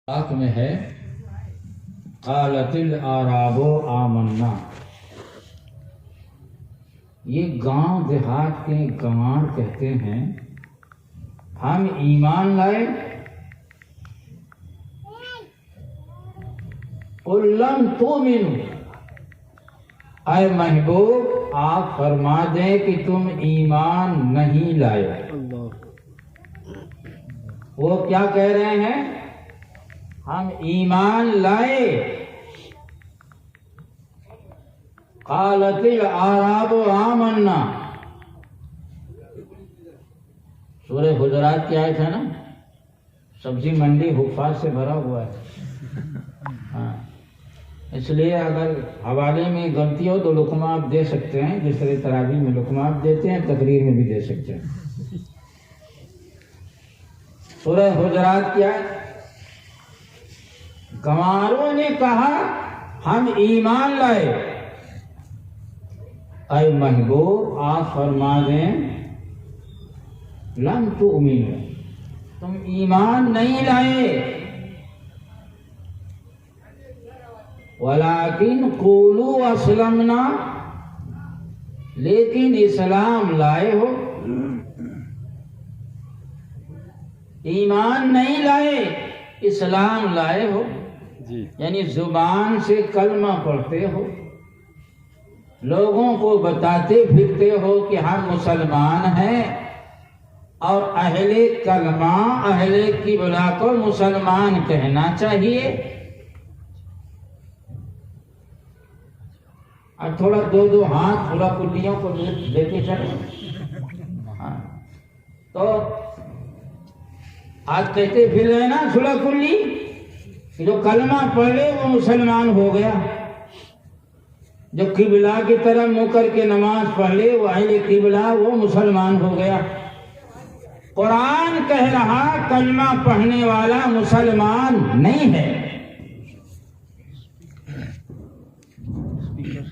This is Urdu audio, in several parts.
پاک میں ہے قالت الاعراب آمنا. یہ گاؤں دیہات کے گنوار کہتے ہیں ہم ایمان لائے. قل لم تؤمنوا، اے محبوب آپ فرما دیں کہ تم ایمان نہیں لائے. وہ کیا کہہ رہے ہیں؟ ہم ایمان لائے. قالت الاعراب آمنا، سورہ حجرات کی آیت ہے نا. سبزی منڈی حفاظ سے بھرا ہوا ہے. ہاں، اس لیے اگر حوالے میں غلطی ہو تو لقمہ آپ دے سکتے ہیں، جس طرح تراویح میں لقمہ آپ دیتے ہیں تقریر میں بھی دے سکتے ہیں. سورہ حجرات کی آیت. گنواروں نے کہا ہم ایمان لائے. اے محبوب آپ فرما دیں لم تؤمنوا، تم ایمان نہیں لائے. ولیکن قولوا اسلمنا، لیکن اسلام لائے ہو. ایمان نہیں لائے، اسلام لائے ہو. یعنی زبان سے کلمہ پڑھتے ہو، لوگوں کو بتاتے پھرتے ہو کہ ہم مسلمان ہیں، اور اہل کلمہ اہل قبلہ کو مسلمان کہنا چاہیے. اور تھوڑا دو ہاتھ تھوڑا کلیوں کو لے کے چلے. تو آج کہتے پھر رہے نا تھوڑا کلی، جو کلمہ پڑھ لے وہ مسلمان ہو گیا، جو قبلہ کی طرف منہ کر کے نماز پڑھ لے وہ اہل قبلہ، وہ مسلمان ہو گیا. قرآن کہہ رہا کلمہ پڑھنے والا مسلمان نہیں ہے.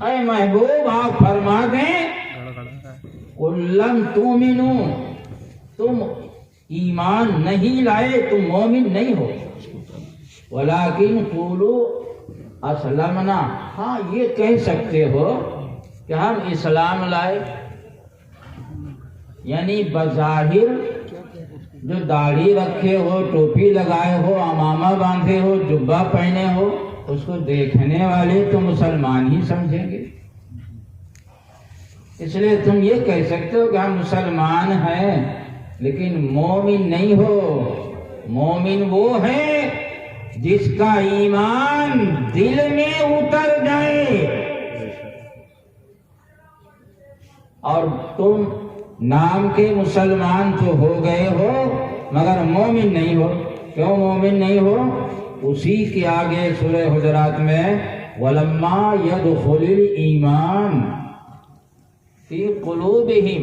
اے محبوب آپ فرما دیں قل لم تؤمنوا، تم ایمان نہیں لائے، تم مومن نہیں ہو. ولیکن قولوا اسلمنا، ہاں یہ کہہ سکتے ہو کہ ہم اسلام لائے. یعنی بظاہر جو داڑھی رکھے ہو، ٹوپی لگائے ہو، عمامہ باندھے ہو، جبہ پہنے ہو، اس کو دیکھنے والے تو مسلمان ہی سمجھیں گے. اس لیے تم یہ کہہ سکتے ہو کہ ہم مسلمان ہیں لیکن مومن نہیں ہو. مومن وہ ہے جس کا ایمان دل میں اتر جائے. اور تم نام کے مسلمان تو ہو گئے ہو مگر مومن نہیں ہو. کیوں مومن نہیں ہو؟ اسی کے آگے سورہ حجرات میں وَلَمَّا يَدْخُلِ الْإِيمَانُ فِي قُلُوبِهِمْ،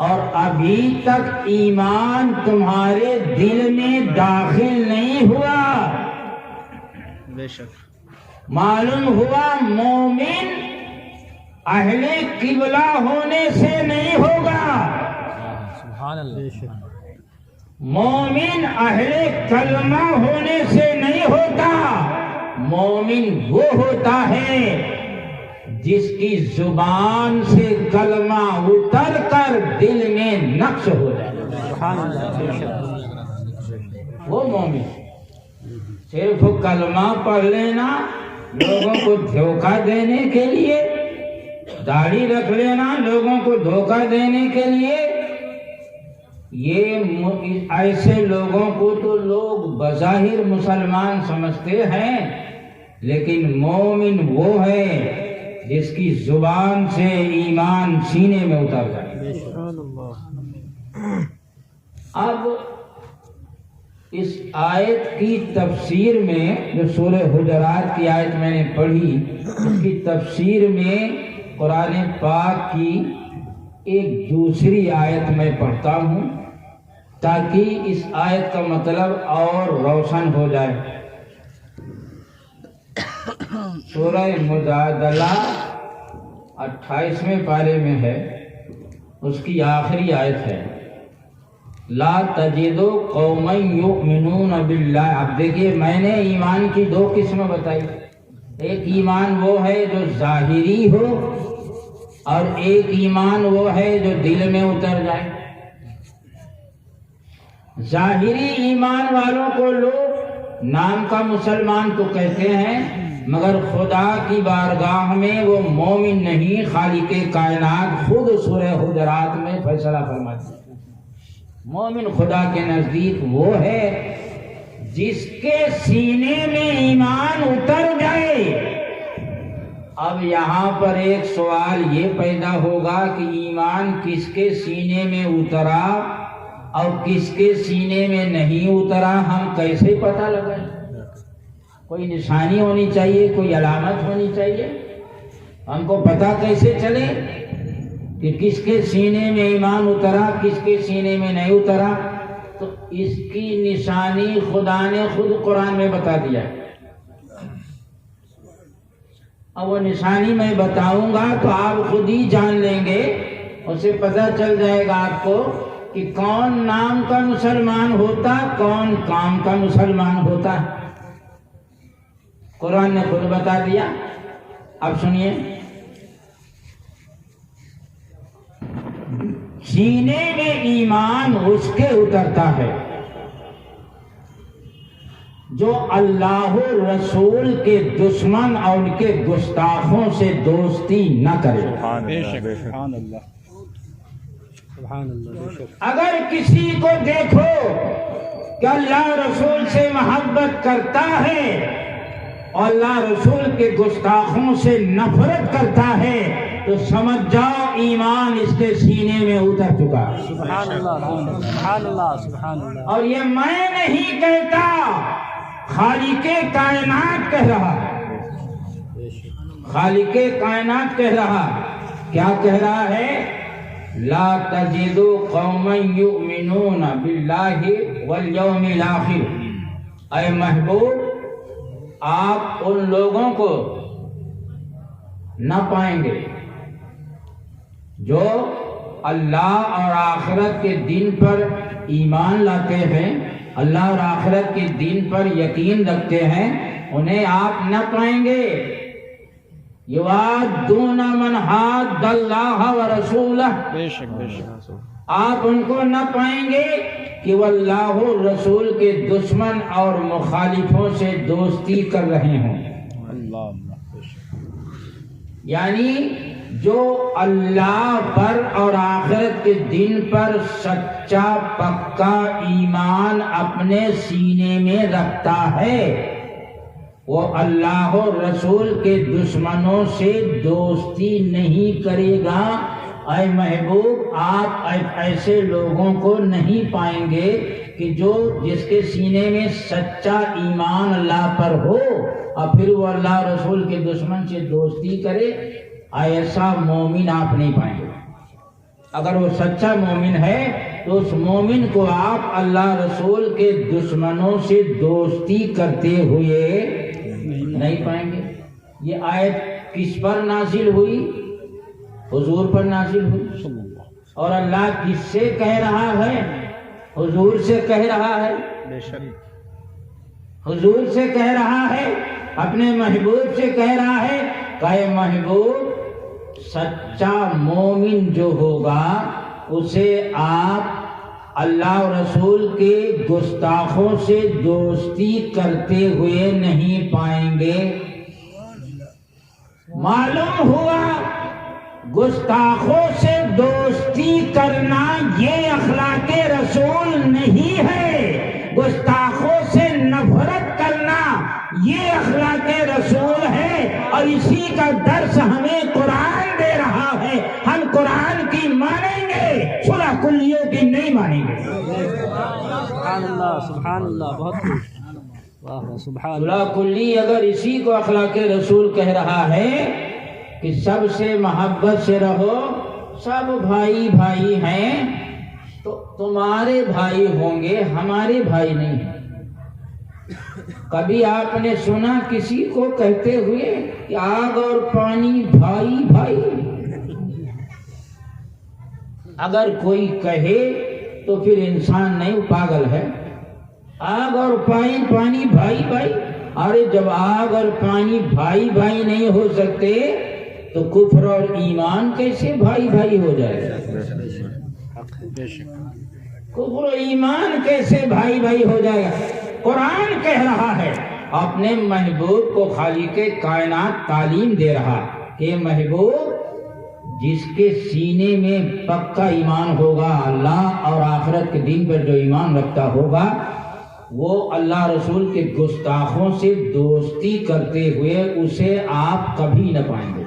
اور ابھی تک ایمان تمہارے دل میں داخل نہیں ہوا. بے شک معلوم ہوا مومن اہل قبلہ ہونے سے نہیں ہوگا. سبحان اللہ. مومن اہل کلمہ ہونے سے نہیں ہوتا. مومن وہ ہوتا ہے جس کی زبان سے کلمہ اتر کر دل میں نقش ہو جائے. وہ مومن. صرف کلمہ پڑھ لینا لوگوں کو دھوکہ دینے کے لیے، داڑھی رکھ لینا لوگوں کو دھوکہ دینے کے لیے، یہ ایسے لوگوں کو تو لوگ بظاہر مسلمان سمجھتے ہیں، لیکن مومن وہ ہے جس کی زبان سے ایمان سینے میں اتر جائے. اب اس آیت کی تفسیر میں، جو سورہ حجرات کی آیت میں نے پڑھی، اس کی تفسیر میں قرآن پاک کی ایک دوسری آیت میں پڑھتا ہوں تاکہ اس آیت کا مطلب اور روشن ہو جائے. سورہ مجادلہ 28ویں پارے میں ہے، اس کی آخری آیت ہے. لا تجدو قوما یؤمنون باللہ. اب دیکھیے میں نے ایمان کی دو قسمیں بتائی. ایک ایمان وہ ہے جو ظاہری ہو اور ایک ایمان وہ ہے جو دل میں اتر جائے. ظاہری ایمان والوں کو لوگ نام کا مسلمان تو کہتے ہیں مگر خدا کی بارگاہ میں وہ مومن نہیں. خالق کائنات خود سورہ حجرات میں فیصلہ فرماتے ہیں مومن خدا کے نزدیک وہ ہے جس کے سینے میں ایمان اتر جائے. اب یہاں پر ایک سوال یہ پیدا ہوگا کہ ایمان کس کے سینے میں اترا اور کس کے سینے میں نہیں اترا ہم کیسے پتہ لگائیں؟ کوئی نشانی ہونی چاہیے, کوئی علامت ہونی چاہیے. ہم کو پتہ کیسے چلے کہ کس کے سینے میں ایمان اترا کس کے سینے میں نہیں اترا؟ تو اس کی نشانی خدا نے خود قرآن میں بتا دیا. اب وہ نشانی میں بتاؤں گا تو آپ خود ہی جان لیں گے, اسے پتہ چل جائے گا آپ کو کہ کون نام کا مسلمان ہوتا کون کام کا مسلمان ہوتا. قرآن نے خود بتا دیا. اب سنیے, سینے میں ایمان اس کے اترتا ہے جو اللہ رسول کے دشمن اور ان کے گستاخوں سے دوستی نہ کرے. اگر کسی کو دیکھو کہ اللہ رسول سے محبت کرتا ہے اور اللہ رسول کے گستاخوں سے نفرت کرتا ہے تو سمجھ جاؤ ایمان اس کے سینے میں اتر چکا. سبحان اللہ سبحان اللہ. اور یہ میں نہیں کہتا, خالق کائنات کہہ رہا. خالق کائنات کہہ رہا. کیا کہہ رہا ہے؟ لا تجدو قوما یؤمنون باللہ والیوم الاخر. اے محبوب آپ ان لوگوں کو نہ پائیں گے جو اللہ اور آخرت کے دن پر ایمان لاتے ہیں, اللہ اور آخرت کے دن پر یقین رکھتے ہیں, انہیں آپ نہ پائیں گے. یوادون من حاد اللہ ورسولہ. بے شک آپ ان کو نہ پائیں گے کہ وہ اللہ رسول کے دشمن اور مخالفوں سے دوستی کر رہے ہوں. یعنی جو اللہ پر اور آخرت کے دن پر سچا پکا ایمان اپنے سینے میں رکھتا ہے وہ اللہ و رسول کے دشمنوں سے دوستی نہیں کرے گا. اے محبوب آپ ایسے لوگوں کو نہیں پائیں گے کہ جس کے سینے میں سچا ایمان اللہ پر ہو اور پھر وہ اللہ رسول کے دشمن سے دوستی کرے. ایسا مومن آپ نہیں پائیں گے. اگر وہ سچا مومن ہے تو اس مومن کو آپ اللہ رسول کے دشمنوں سے دوستی کرتے ہوئے نہیں پائیں گے. یہ آیت کس پر نازل ہوئی؟ حضور پر نازل ہوئی. اور اللہ کس سے کہہ رہا ہے؟ حضور سے کہہ رہا ہے. حضور سے کہہ رہا ہے, اپنے محبوب سے کہہ رہا ہے کہ محبوب سچا مومن جو ہوگا اسے آپ اللہ و رسول کے گستاخوں سے دوستی کرتے ہوئے نہیں پائیں گے. معلوم ہوا گستاخوں سے دوستی کرنا یہ اخلاق رسول نہیں ہے. گستاخوں سے نفرت کرنا یہ اخلاق رسول ہے. اور اسی کا درس ہمیں قرآن دے رہا ہے. ہم قرآن کی مانیں گے, سورہ کلیوں کی نہیں مانیں گے. سبحان اللہ بہت سبحان اللہ. سورہ کلی اگر اسی کو اخلاق رسول کہہ رہا ہے کہ سب سے محبت سے رہو, سب بھائی بھائی ہیں, تو تمہارے بھائی ہوں گے, ہمارے بھائی نہیں ہیں. کبھی آپ نے سنا کسی کو کہتے ہوئے کہ آگ اور پانی بھائی بھائی؟ اگر کوئی کہے تو پھر انسان نہیں، پاگل ہے۔ آگ اور پانی بھائی بھائی، ارے جب آگ اور پانی بھائی بھائی نہیں ہو سکتے تو کفر اور ایمان کیسے بھائی بھائی ہو جائے گا؟ کفر و ایمان کیسے بھائی بھائی ہو جائے گا؟ قرآن کہہ رہا ہے، اپنے محبوب کو خالق کائنات تعلیم دے رہا کہ محبوب جس کے سینے میں پکا ایمان ہوگا، اللہ اور آخرت کے دن پر جو ایمان رکھتا ہوگا، وہ اللہ رسول کے گستاخوں سے دوستی کرتے ہوئے اسے آپ کبھی نہ پائیں گے۔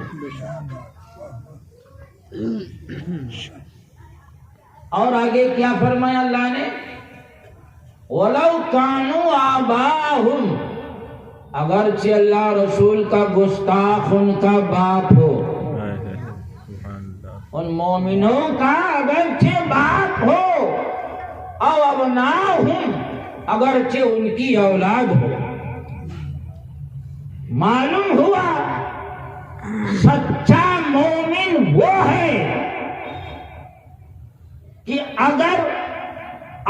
اور آگے کیا فرمایا اللہ نے؟ وَلَوْ كَانُوا آبَاءَهُمْ، اگرچہ اللہ رسول کا گستاخ ان کا باپ ہو، ان مومنوں کا اگرچہ باپ ہو، او ابناؤہم، اگرچہ ان کی اولاد ہو۔ معلوم ہوا سچا مومن وہ ہے کہ اگر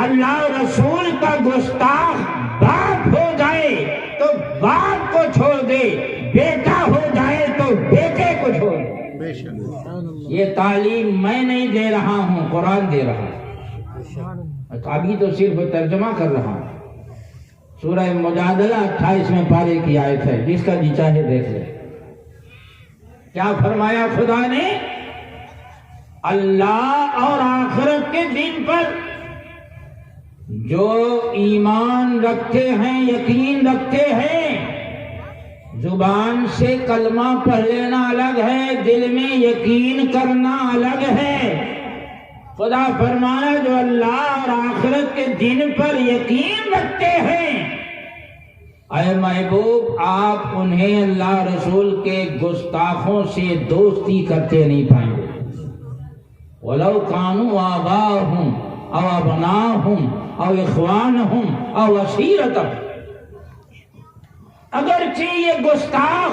اللہ رسول کا گستاخ باپ ہو جائے تو باپ کو چھوڑ دے، بیٹا ہو جائے تو بیٹے کو چھوڑ دے۔ یہ تعلیم میں نہیں دے رہا ہوں، قرآن دے رہا ہے۔ ابھی تو صرف ترجمہ کر رہا ہوں۔ سورہ مجادلہ 28ویں پارے کی آیت ہے، جس کا جی چاہے دیکھ لے۔ کیا فرمایا خدا نے؟ اللہ اور آخرت کے دن پر جو ایمان رکھتے ہیں، یقین رکھتے ہیں، زبان سے کلمہ پڑھ لینا الگ ہے، دل میں یقین کرنا الگ ہے۔ خدا فرمایا جو اللہ اور آخرت کے دن پر یقین رکھتے ہیں، اے محبوب آپ انہیں اللہ رسول کے گستاخوں سے دوستی کرتے نہیں پائیں گے۔ وَلَوْ كَانُوا آبَاءَهُمْ أَوْ أَبْنَاءَهُمْ أَوْ إِخْوَانَهُمْ أَوْ عَشِيرَتَهُمْ، اگرچہ یہ گستاخ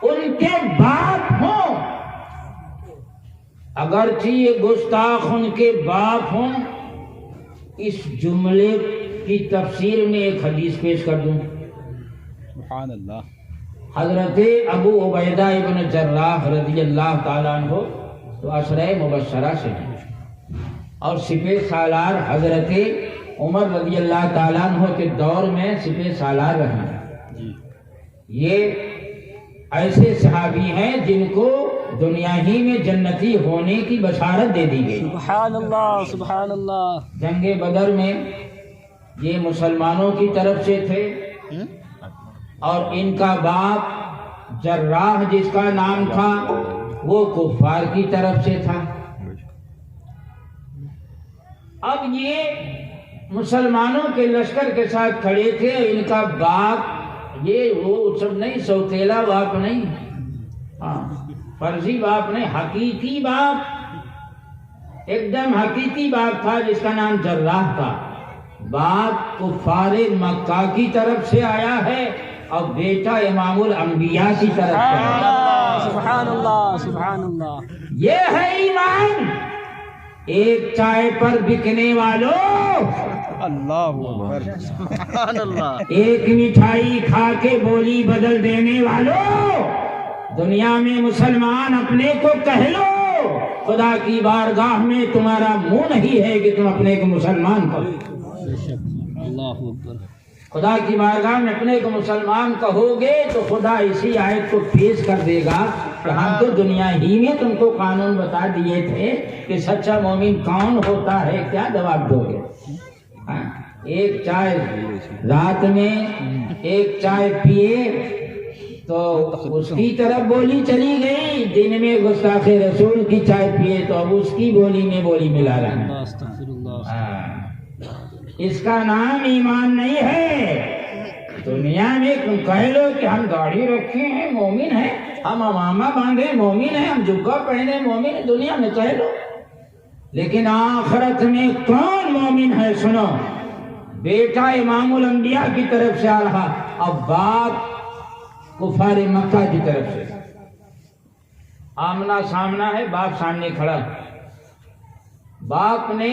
ان کے باپ ہوں، اگرچہ یہ گستاخ ان کے باپ ہوں۔ اس جملے کی تفسیر میں ایک حدیث پیش کر دوں۔ سبحان اللہ۔ حضرت ابو عبیدہ ابن جراح رضی اللہ تعالیٰ عنہ تو عشرہ مبشرہ سے ہیں، اور سپہ سالار حضرت عمر رضی اللہ تعالیٰ عنہ کے دور میں سپہ سالار رہے ہیں۔ یہ ایسے صحابی ہیں جن کو دنیا ہی میں جنتی ہونے کی بشارت دے دی گئی۔ سبحان اللہ، سبحان اللہ۔ جنگ بدر میں یہ مسلمانوں کی طرف سے تھے، اور ان کا باپ جراح جس کا نام تھا وہ کفار کی طرف سے تھا۔ اب یہ مسلمانوں کے لشکر کے ساتھ کھڑے تھے، ان کا باپ یہ وہ سب نہیں، سوتیلا باپ نہیں، ہاں فرضی باپ نہیں، حقیقی باپ، ایک دم حقیقی باپ تھا جس کا نام جراح تھا۔ باپ کفار مکہ کی طرف سے آیا ہے اور بیٹا امام الانبیاء کی طرف سے آیا ہے۔ سبحان اللہ، سبحان اللہ۔ یہ ہے ایمان۔ ایک چائے پر بکنے والوں، اللہ اکبر، سبحان اللہ۔ ایک مٹھائی کھا کے بولی بدل دینے والوں، دنیا میں مسلمان اپنے کو کہہ لو، خدا کی بارگاہ میں تمہارا منہ نہیں ہے کہ تم اپنے کو مسلمان کہو۔ اللہ اکبر۔ خدا کی بارگاہ میں اپنے کو مسلمان کہو گے تو خدا اسی آیت کو پیش کر دے گا کہ ہم تو دنیا ہی میں تم کو قانون بتا دیے تھے کہ سچا مومن کون ہوتا ہے، کیا جواب دو گے؟ ایک چائے رات میں ایک چائے پیے تو اس کی طرف بولی چلی گئی، دن میں گستاخ رسول کی چائے پیے تو اب اس کی بولی میں بولی ملا رہا ہے۔ اس کا نام ایمان نہیں ہے۔ دنیا میں تم کہہ لو کہ ہم گاڑی رکھے ہیں مومن ہیں، ہم امامہ باندھے مومن ہیں، ہم جبہ پہنے مومن ہیں، دنیا میں کہہ لو، لیکن آخرت میں کون مومن ہے؟ سنو، بیٹا امام الانبیاء کی طرف سے آ رہا، اب باپ کفار مکہ کی طرف سے، آمنا سامنا ہے، باپ سامنے کھڑا۔ باپ نے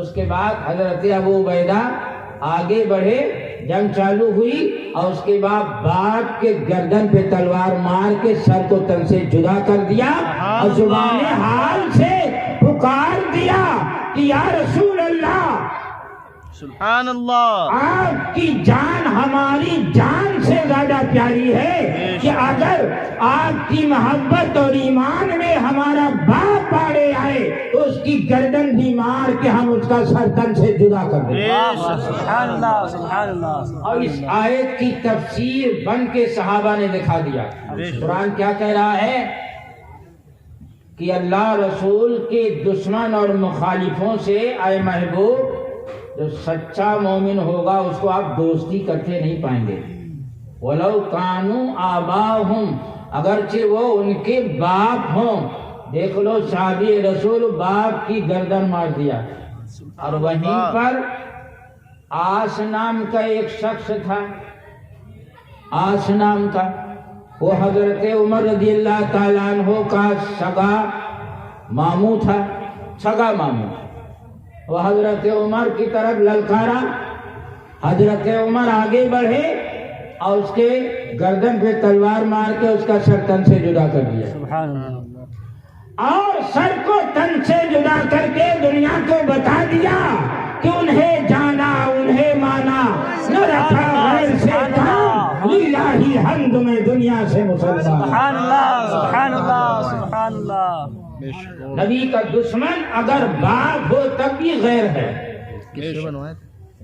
اس کے بعد حضرت ابو عبیدہ آگے بڑھے، جنگ چالو ہوئی، اور اس کے بعد باپ کے گردن پہ تلوار مار کے سر کو تن سے جدا کر دیا اور زبان حال سے پکار دیا کہ یا رسول اللہ، سبحان اللہ، آپ کی جان ہماری جان سے زیادہ پیاری ہے کہ اگر آپ کی محبت اور ایمان میں ہمارا باپ پاڑے آئے تو اس کی گردن بھی مار کے ہم اس کا سر تن سے جدا کر دیں۔ سبحان اللہ، سبحان اللہ۔ اور اس آیت کی تفسیر بن کے صحابہ نے دکھا دیا۔ قرآن کیا کہہ رہا ہے کہ اللہ رسول کے دشمن اور مخالفوں سے اے محبوب، جو سچا مومن ہوگا اس کو آپ دوستی کرتے نہیں پائیں گے۔ وَلَوْ كَانُوا آبَاءَهُمْ، اگرچہ وہ ان کے باپ ہوں۔ دیکھ لو، صحابی رسول باپ کی گردن مار دیا۔ اور وہیں پر آس نام کا ایک شخص تھا، آس نام کا، وہ حضرت عمر رضی اللہ تعالیٰ عنہ کا سگا ماموں تھا، سگا ماموں۔ وہ حضرت عمر کی طرف للکارا، حضرت عمر آگے بڑھے اور اس کے گردن پہ تلوار مار کے اس کا سر تن سے جدا کر دیا۔ سبحان اللہ۔ اور سر کو تن سے جدا کر کے دنیا کو بتا دیا کہ انہیں جانا، انہیں مانا، نہ رکھا غیر سے کام، للہ حمد میں دنیا سے مسلمان۔ سبحان اللہ، سبحان اللہ، سبحان اللہ۔ نبی کا دشمن اگر باپ ہو تب بھی غیر ہے،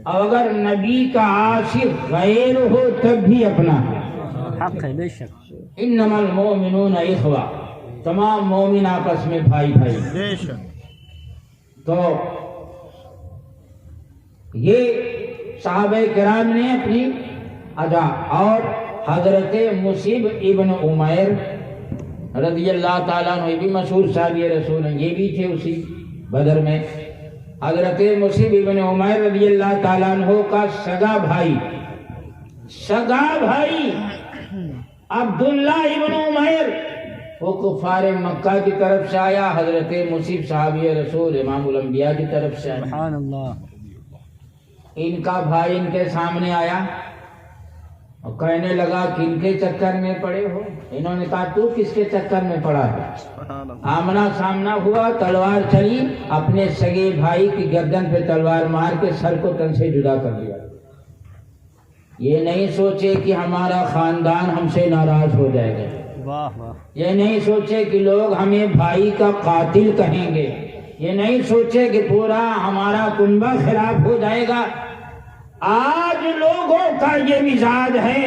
اور اگر نبی کا عاشق غیر ہو تب بھی اپنا ہے۔ حق ہے، بے شک۔ انما المؤمنون اخوہ، تمام مومن آپس میں بھائی بھائی۔ بے شک۔ تو یہ صحابہ کرام نے اپنی ادا، اور حضرت مصعب ابن عمیر رضی اللہ تعالیٰ عنہ، یہ بھی مشہور صحابی رسول ہیں، یہ بھی تھے اسی بدر میں۔ حضرت مصعب ابن عمیر رضی اللہ تعالیٰ عنہ کا سگا بھائی عبداللہ ابن عمیر، وہ کفار مکہ کی طرف سے آیا، حضرت مصعب صحابی رسول امام الانبیاء کی طرف سے آیا۔ سبحان اللہ۔ ان کا بھائی ان کے سامنے آیا اور کہنے لگا کن کے چکر میں پڑے ہو؟ انہوں نے کہا تو کس کے چکر میں پڑا ہے؟ آمنا سامنا ہوا، تلوار چلی، اپنے سگے بھائی کی گردن پہ تلوار مار کے سر کو تن سے جدا کر دیا۔ یہ نہیں سوچے کہ ہمارا خاندان ہم سے ناراض ہو جائے گا، واہ واہ۔ یہ نہیں سوچے کہ لوگ ہمیں بھائی کا قاتل کہیں گے، یہ نہیں سوچے کہ پورا ہمارا کنبہ خراب ہو جائے گا۔ آج لوگوں کا یہ مزاج ہے،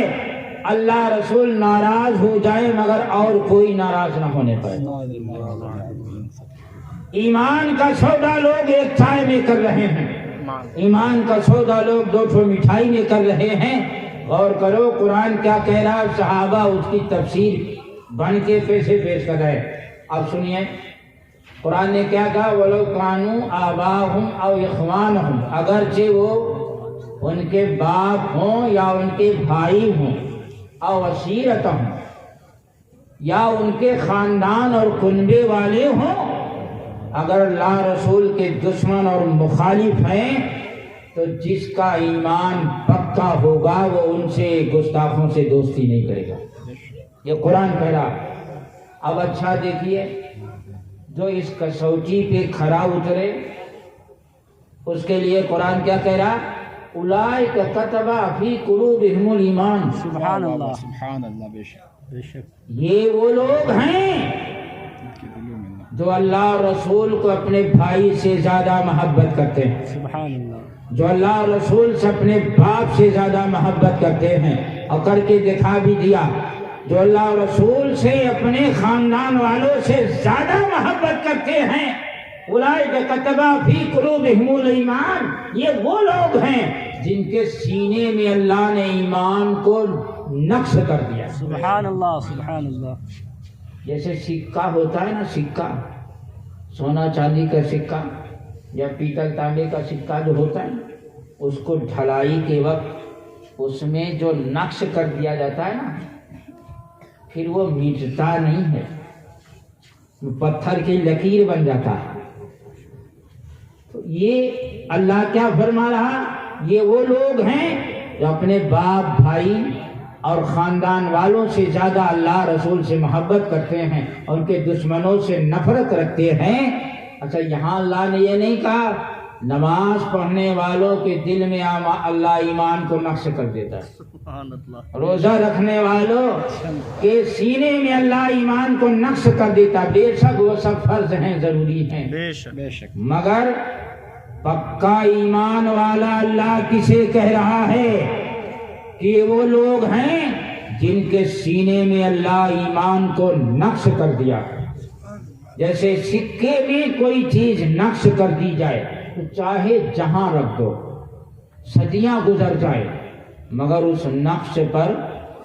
اللہ رسول ناراض ہو جائے مگر اور کوئی ناراض نہ ہونے پائے۔ ایمان کا سودا لوگ ایک چائے میں کر رہے ہیں، ایمان کا سودا لوگ دو ٹھو مٹھائی میں کر رہے ہیں۔ غور کرو قرآن کیا کہہ رہا ہے، صحابہ اس کی تفسیر بن کے پیسے پیش کر رہے۔ اب سنیے قرآن نے کیا کہا، وَلَوْ كَانُوا آبَاءَهُمْ أَوْ إِخْوَانَهُمْ، اگرچہ وہ ان کے باپ ہوں یا ان کے بھائی ہوں، او عشیرتہم، یا ان کے خاندان اور کنبے والے ہوں، اگر اللہ رسول کے دشمن اور مخالف ہیں تو جس کا ایمان پکا ہوگا وہ ان سے گستاخوں سے دوستی نہیں کرے گا۔ یہ قرآن کہہ رہا۔ اب اچھا دیکھیے، جو اس کسوٹی پہ کھڑا اترے اس کے لیے قرآن کیا کہہ رہا، اولئک کتب فی قلوبہم الایمان۔ سبحان اللہ، سبحان اللہ، بے شک، بے شک۔ یہ وہ لوگ ہیں جو اللہ اور رسول کو اپنے بھائی سے زیادہ محبت کرتے ہیں، سبحان اللہ۔ جو اللہ اور رسول سے اپنے باپ سے زیادہ محبت کرتے ہیں، اور کر کے دکھا بھی دیا، جو اللہ اور رسول سے اپنے خاندان والوں سے زیادہ محبت کرتے ہیں، اولئک کتب فی قلوبہم الایمان، یہ وہ لوگ ہیں جن کے سینے میں اللہ نے ایمان کو نقش کر دیا۔ سبحان اللہ، سبحان اللہ۔ جیسے سکہ ہوتا ہے نا، سکہ سونا چاندی کا سکہ یا پیتل تانبے کا سکہ جو ہوتا ہے، اس کو ڈھلائی کے وقت اس میں جو نقش کر دیا جاتا ہے نا، پھر وہ مٹتا نہیں ہے، پتھر کی لکیر بن جاتا ہے۔ تو یہ اللہ کیا فرما رہا؟ یہ وہ لوگ ہیں جو اپنے باپ بھائی اور خاندان والوں سے زیادہ اللہ رسول سے محبت کرتے ہیں اور ان کے دشمنوں سے نفرت رکھتے ہیں۔ اچھا یہاں اللہ نے یہ نہیں کہا نماز پڑھنے والوں کے دل میں اللہ ایمان کو نقش کر دیتا ہے، سبحان اللہ، روزہ رکھنے والوں کے سینے میں اللہ ایمان کو نقش کر دیتا۔ بے شک وہ سب فرض ہیں، ضروری ہیں، بے شک بے شک، مگر پکا ایمان والا اللہ کسے کہہ رہا ہے کہ وہ لوگ ہیں جن کے سینے میں اللہ ایمان کو نقش کر دیا۔ جیسے سکے میں کوئی چیز نقش کر دی جائے تو چاہے جہاں رکھ دو، صدیاں گزر جائے مگر اس نقش پر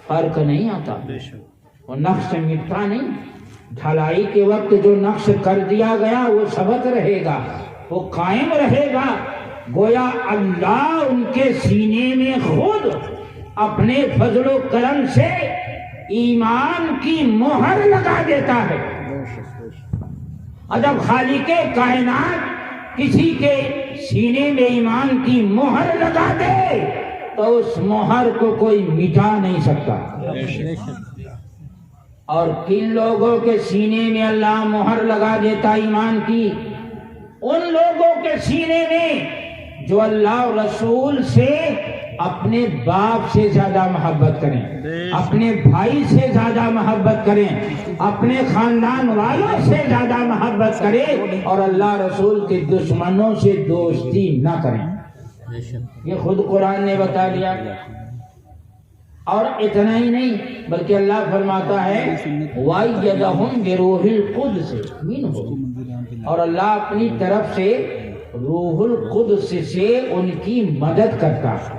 فرق نہیں آتا، بے شک، وہ نقش مٹتا نہیں۔ ڈھلائی کے وقت جو نقش کر دیا گیا وہ ثبت رہے گا، وہ قائم رہے گا۔ گویا اللہ ان کے سینے میں خود اپنے فضل و کرم سے ایمان کی مہر لگا دیتا ہے۔ اور جب خالق کائنات کسی کے سینے میں ایمان کی مہر لگا دے تو اس مہر کو کوئی مٹا نہیں سکتا۔ اور کن لوگوں کے سینے میں اللہ مہر لگا دیتا ایمان کی؟ ان لوگوں کے سینے میں جو اللہ اور رسول سے اپنے باپ سے زیادہ محبت کریں، اپنے بھائی سے زیادہ محبت کریں، اپنے خاندان والوں سے زیادہ محبت کریں اور اللہ رسول کے دشمنوں سے دوستی نہ کریں۔ یہ خود قرآن نے بتا دیا۔ اور اتنا ہی نہیں بلکہ اللہ فرماتا ہے وَأَيَّدَهُمْ بِرُوحِ الْقُدُسِ مِنْهُ، اور اللہ اپنی طرف سے روح القدس سے ان کی مدد کرتا ہے۔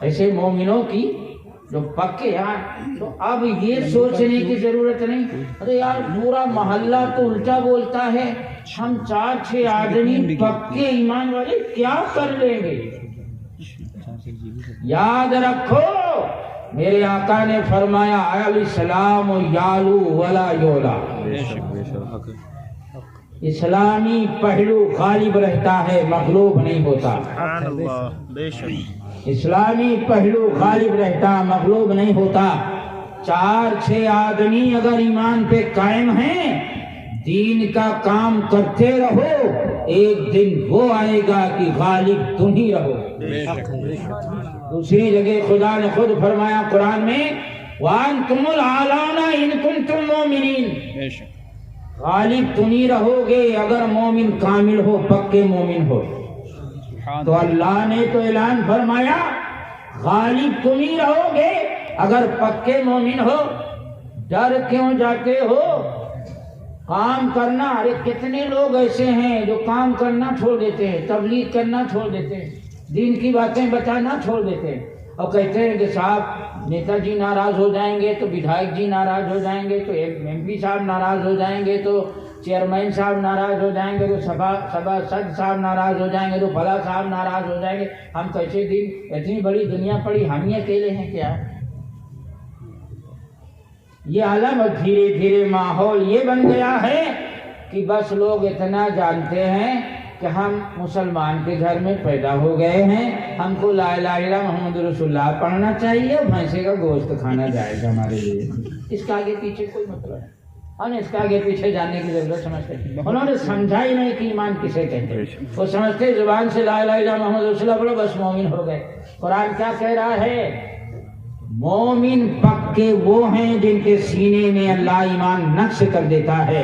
ایسے مومنوں کی جو پکے ہیں تو اب یہ سوچنے کی ضرورت نہیں ارے یار پورا محلہ تو الٹا بولتا ہے، ہم 4-6 آدمی پکے ایمان والے کیا کر لیں گے؟ یاد رکھو میرے آقا نے فرمایا الاسلام یالو ولا یولا، اسلامی پہلو غالب رہتا ہے، مغلوب نہیں ہوتا۔ اسلامی پہلو غالب رہتا، مغلوب نہیں ہوتا۔ 4-6 آدمی اگر ایمان پہ قائم ہیں، دین کا کام کرتے رہو، ایک دن وہ آئے گا کہ غالب تم ہی رہو۔ دوسری جگہ خدا نے خود فرمایا قرآن میں وَأَنْتُمُ الْأَعْلَوْنَ إِن كُنتُم مُؤْمِنِينَ، غالب تم ہی رہو گے اگر مومن کامل ہو، پکے مومن ہو۔ تو اللہ نے تو اعلان فرمایا غالب تم ہی رہو گے اگر پکے مومن ہو۔ ڈر کیوں جاتے ہو کام کرنا؟ ارے کتنے لوگ ایسے ہیں جو کام کرنا چھوڑ دیتے ہیں، تبلیغ کرنا چھوڑ دیتے ہیں، دین کی باتیں بتانا چھوڑ دیتے ہیں اور کہتے ہیں کہ صاحب نیتا جی ناراض ہو جائیں گے تو ودھائک جی ناراض ہو جائیں گے تو ایم پی صاحب ناراض ہو جائیں گے تو چیئرمین صاحب ناراض ہو جائیں گے تو سبھا صد صاحب ناراض ہو جائیں گے تو فلاں صاحب ناراض ہو جائیں گے۔ ہم کیسے دن اتنی بڑی دنیا پڑی، ہم ہی اکیلے ہیں کیا؟ یہ عالم دھیرے دھیرے ماحول یہ بن گیا ہے کہ بس لوگ اتنا جانتے ہیں کہ ہم مسلمان کے گھر میں پیدا ہو گئے ہیں، ہم کو لا الہ الا محمد رسول اللہ پڑھنا چاہیے اور بھینسے کا گوشت کھانا جائز ہمارے لیے۔ اس کے آگے پیچھے کوئی مطلب ہے، ہم اس کے آگے پیچھے جاننے کی ضرورت سمجھتے ہیں۔ انہوں نے سمجھا ہی نہیں کہ ایمان کسے کہتے ہیں، وہ سمجھتے زبان سے لا الہ الا محمد رسول اللہ پڑھو بس مومن ہو گئے۔ قرآن کیا کہہ رہا ہے؟ مومن پکے وہ ہیں جن کے سینے میں اللہ ایمان نقش کر دیتا ہے،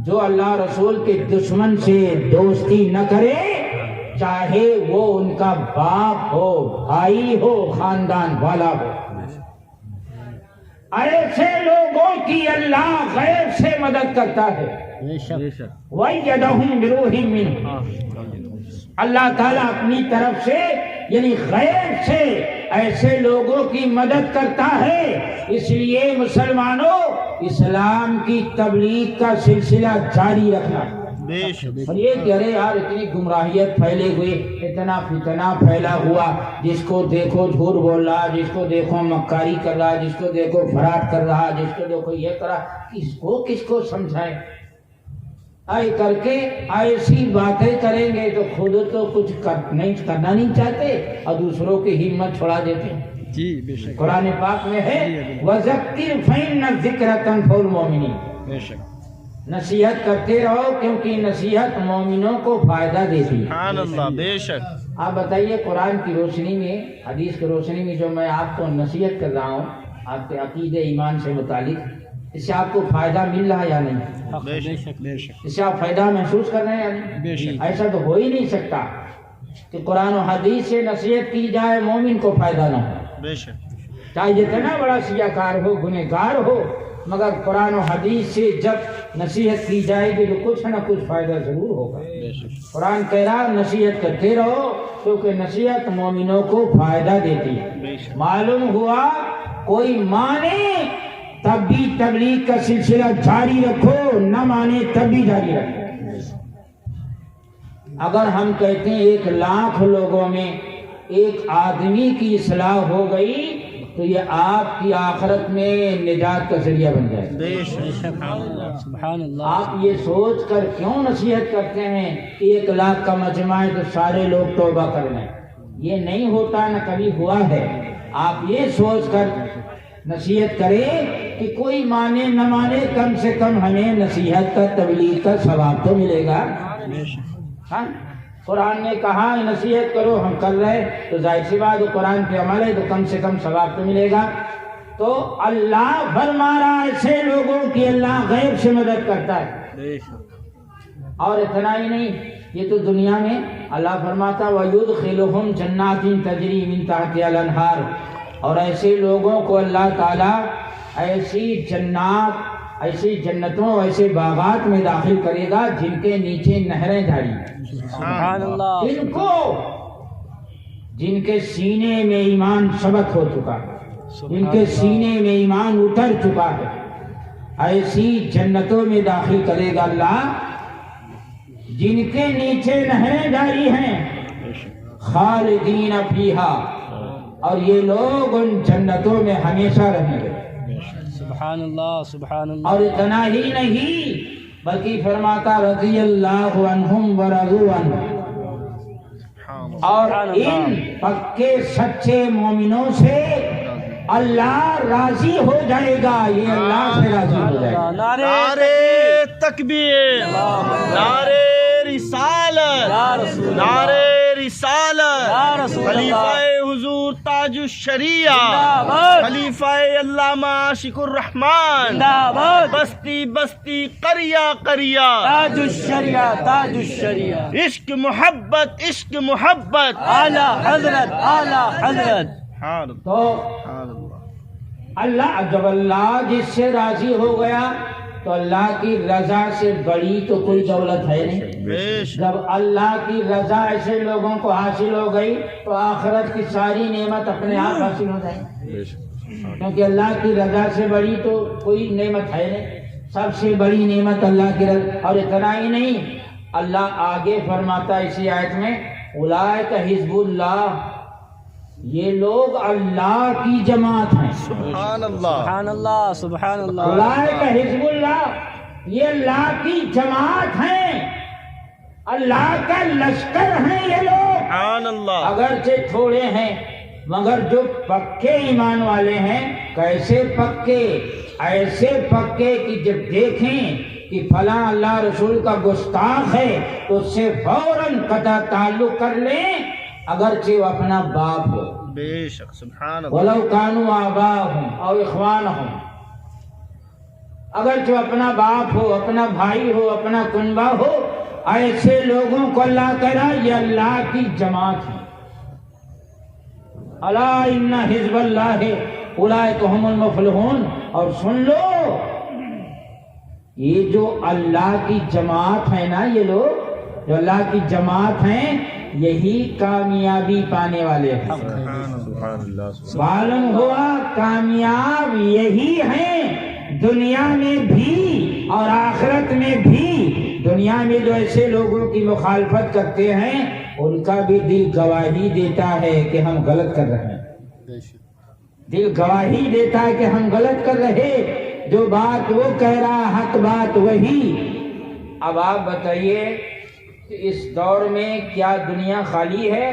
جو اللہ رسول کے دشمن سے دوستی نہ کرے، چاہے وہ ان کا باپ ہو، بھائی ہو، خاندان والا ہو۔ ایسے لوگوں کی اللہ غیب سے مدد کرتا ہے۔ وَأَيَّدَهُمْ بِرُوحٍ مِّنْهُ، اللہ تعالیٰ اپنی طرف سے یعنی غیب سے ایسے لوگوں کی مدد کرتا ہے۔ اس لیے مسلمانوں اسلام کی تبلیغ کا سلسلہ جاری رکھنا۔ اور یہ کہ ارے یار اتنی گمراہیت پھیلے ہوئی، اتنا فتنہ پھیلا ہوا، جس کو دیکھو جھوٹ بول رہا، جس کو دیکھو مکاری کر رہا، جس کو دیکھو فراڈ کر رہا، جس کو دیکھو یہ کر رہا، کس کو سمجھائے؟ آئے کر کے ایسی باتیں کریں گے تو خود تو کچھ کرنا نہیں چاہتے اور دوسروں کی ہمت چھوڑا دیتے ہیں۔ جی بے شک قرآن پاک میں ہے وَذَكِّرْ فَإِنَّ الذِّكْرَ تَنفَعُ الْمُؤْمِنِينَ، بے شک نصیحت کرتے رہو کیونکہ نصیحت مومنوں کو فائدہ دیتی ہے۔ سبحان اللہ بے شک آپ بتائیے قرآن کی روشنی میں، حدیث کی روشنی میں جو میں آپ کو نصیحت کر رہا ہوں آپ کے عقیدے ایمان سے متعلق، اس سے آپ کو فائدہ مل رہا ہے یا نہیں؟ بے شک بے شک اس سے آپ فائدہ محسوس کر رہے ہیں یا نہیں؟ بے شک ایسا تو ہو ہی نہیں سکتا کہ قرآن و حدیث سے نصیحت کی جائے مومن کو فائدہ نہ ہو، بے شک چاہے جتنا بڑا سیاہ کار ہو، گنہگار ہو، مگر قرآن و حدیث سے جب نصیحت کی جائے گی تو کچھ نہ کچھ فائدہ ضرور ہوگا۔ بے شک قرآن کہہ رہا نصیحت کرتے رہو کیونکہ نصیحت مومنوں کو فائدہ دیتی ہے۔ بے شک معلوم ہوا کوئی مانے تب بھی تبلیغ کا سلسلہ جاری رکھو، نہ مانے تب بھی جاری رکھو۔ اگر ہم کہتے ہیں 1,00,000 لوگوں میں ایک آدمی کی اصلاح ہو گئی تو یہ آپ کی آخرت میں نجات کا ذریعہ بن جائے گا۔ بے شک سبحان اللہ۔ آپ یہ سوچ کر کیوں نصیحت کرتے ہیں کہ 1,00,000 کا مجمع ہے تو سارے لوگ توبہ کر لیں؟ یہ نہیں ہوتا، نہ کبھی ہوا ہے۔ آپ یہ سوچ کر نصیحت کریں کہ کوئی مانے نہ مانے کم سے کم ہمیں نصیحت کا تبلیغ کا ثواب تو ملے گا۔ بے شک ہاں قرآن نے کہا نصیحت کرو، ہم کر رہے تو ظاہر سی بات قرآن پہ عمل ہے تو کم سے کم ثواب تو ملے گا۔ تو اللہ فرما رہا ایسے لوگوں کی اللہ غیب سے مدد کرتا ہے۔ بے شک اور اتنا ہی نہیں، یہ تو دنیا میں اللہ فرماتا وَيُدْخِلُهُمْ جَنَّاتٍ تَجْرِي مِن تَحْتِهَا الْأَنْهَارُ، اور ایسے لوگوں کو اللہ تعالیٰ ایسی جنات، ایسی جنتوں، ایسے باغات میں داخل کرے گا جن کے نیچے نہریں جاری ہیں۔ سبحان اللہ۔ جن کو، جن کے سینے میں ایمان سبق ہو چکا ہے، جن کے سینے میں ایمان اتر چکا ہے، ایسی جنتوں میں داخل کرے گا اللہ جن کے نیچے نہریں جاری ہیں، خالدین فیہا، اور یہ لوگ ان جنتوں میں ہمیشہ رہیں گے۔ سبحان اللہ سبحان اللہ۔ اور اتنا ہی نہیں بلکہ فرماتا رضی اللہ عنہم ورضوا عنہ، اور ان پکے سچے مومنوں سے اللہ راضی ہو جائے گا، یہ اللہ سے راضی ہو جائے گا۔ نعرے تکبیر، نعرے رسالت، نعرے رسالت، خلیفہ حضور تاج الشریعہ، خلیفہ علامہ عاشق الرحمان، بستی بستی قریہ قریہ، تاج الشریعہ تاج الشریعہ، عشق محبت عشق محبت، اعلی حضرت اعلی حضرت۔ تو اللہ جب اللہ جس سے راضی ہو گیا تو اللہ کی رضا سے بڑی تو کوئی دولت ہے نہیں۔ جب اللہ کی رضا ایسے لوگوں کو حاصل ہو گئی تو آخرت کی ساری نعمت اپنے آپ حاصل ہو جائے گی، کیونکہ اللہ کی رضا سے بڑی تو کوئی نعمت ہے نہیں۔ سب سے بڑی نعمت اللہ کی رضا۔ اور اتنا ہی نہیں، اللہ آگے فرماتا اسی آیت میں اولئک حزب اللہ، یہ لوگ اللہ کی جماعت ہیں۔ سبحان اللہ، سبحان اللہ سبحان اللہ۔ اولئک حزب اللہ، یہ اللہ کی جماعت ہیں، اللہ کا لشکر ہیں یہ لوگ۔ سبحان اللہ، اگرچہ تھوڑے ہیں مگر جو پکے ایمان والے ہیں، کیسے پکے؟ ایسے پکے کہ جب دیکھیں کہ فلاں اللہ رسول کا گستاخ ہے تو اس سے فوراً قطع تعلق کر لیں، اگرچہ وہ اپنا باپ ہو، بے شک سبحان اللہ، وَلَوْ كَانُوا آبَاءَهُمْ أَوْ إِخْوَانَهُمْ، اگر جو اپنا باپ ہو، اپنا بھائی ہو، اپنا کنبہ ہو، ایسے لوگوں کو اللہ کہہ رہا یہ اللہ کی جماعت ہے۔ الا ان حزب اللہ اولئک هم المفلحون۔ اور سن لو یہ جو اللہ کی جماعت ہے نا، یہ لوگ جو اللہ کی جماعت ہیں یہی کامیابی پانے والے ہیں۔ معلوم ہوا کامیاب یہی ہیں دنیا میں بھی اور آخرت میں بھی۔ دنیا میں جو ایسے لوگوں کی مخالفت کرتے ہیں ان کا بھی دل گواہی دیتا ہے کہ ہم غلط کر رہے ہیں، دل گواہی دیتا ہے کہ ہم غلط کر رہے، جو بات وہ کہہ رہا حق بات وہی، اب آپ بتائیے کہ اس دور میں کیا دنیا خالی ہے؟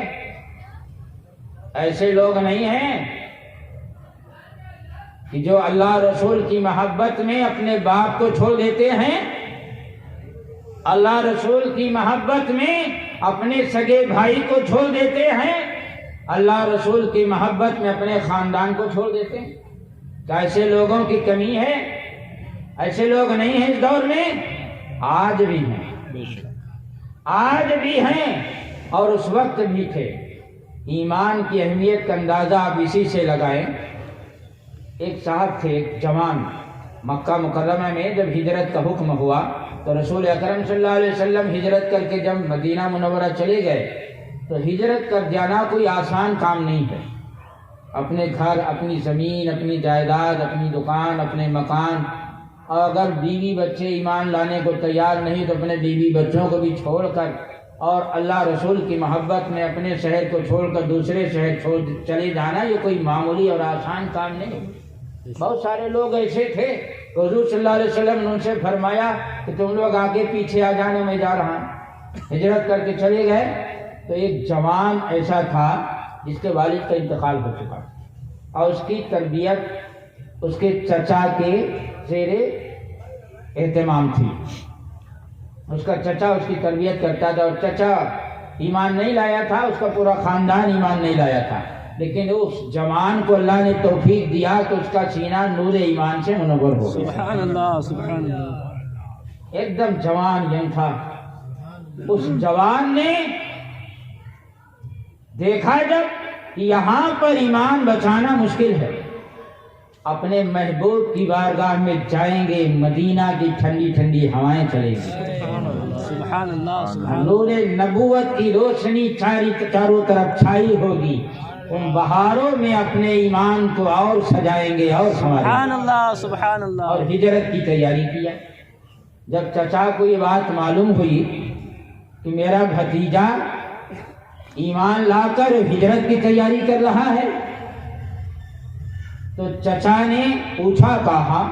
ایسے لوگ نہیں ہیں کہ جو اللہ رسول کی محبت میں اپنے باپ کو چھوڑ دیتے ہیں، اللہ رسول کی محبت میں اپنے سگے بھائی کو چھوڑ دیتے ہیں، اللہ رسول کی محبت میں اپنے خاندان کو چھوڑ دیتے ہیں۔ کیا ایسے لوگوں کی کمی ہے؟ ایسے لوگ نہیں ہیں اس دور میں؟ آج بھی ہیں، آج بھی ہیں اور اس وقت بھی تھے۔ ایمان کی اہمیت کا اندازہ آپ اسی سے لگائیں۔ ایک صاحب تھے، ایک جوان، مکہ مکرمہ میں جب ہجرت کا حکم ہوا تو رسول اکرم صلی اللہ علیہ وسلم ہجرت کر کے جب مدینہ منورہ چلے گئے تو ہجرت کر جانا کوئی آسان کام نہیں ہے۔ اپنے گھر، اپنی زمین، اپنی جائیداد، اپنی دکان، اپنے مکان، اور اگر بیوی بچے ایمان لانے کو تیار نہیں تو اپنے بیوی بچوں کو بھی چھوڑ کر اور اللہ رسول کی محبت میں اپنے شہر کو چھوڑ کر دوسرے شہر چلے جانا، یہ کوئی معمولی اور آسان کام نہیں۔ بہت سارے لوگ ایسے تھے، حضور صلی اللہ علیہ وسلم نے ان سے فرمایا کہ تم لوگ آگے پیچھے آ جانے، میں جا رہا ہوں۔ ہجرت کر کے چلے گئے تو ایک جوان ایسا تھا جس کے والد کا انتقال ہو چکا اور اس کی تربیت اس کے چچا کے زیر اہتمام تھی۔ اس کا چچا اس کی تربیت کرتا تھا اور چچا ایمان نہیں لایا تھا، اس کا پورا خاندان ایمان نہیں لایا تھا، لیکن اس جوان کو اللہ نے توفیق دیا کہ اس کا سینہ نور ایمان سے منور ہو گیا۔ سبحان اللہ، سبحان اللہ۔ ایک دم جوان ینگ تھا۔ اس جوان نے دیکھا جب کہ یہاں پر ایمان بچانا مشکل ہے، اپنے محبوب کی بارگاہ میں جائیں گے، مدینہ کی ٹھنڈی ٹھنڈی ہوائیں چلیں گی، سبحان اللہ، سبحان نور نبوت کی روشنی چاروں طرف چھائی ہوگی، ان بہاروں میں اپنے ایمان کو اور سجائیں گے اور سنواریں گے۔ سبحان اللہ، سبحان اللہ۔ اور ہجرت کی تیاری کیا۔ جب چچا کو یہ بات معلوم ہوئی کہ میرا بھتیجا ایمان لا کر ہجرت کی تیاری کر رہا ہے تو چچا نے پوچھا، کہا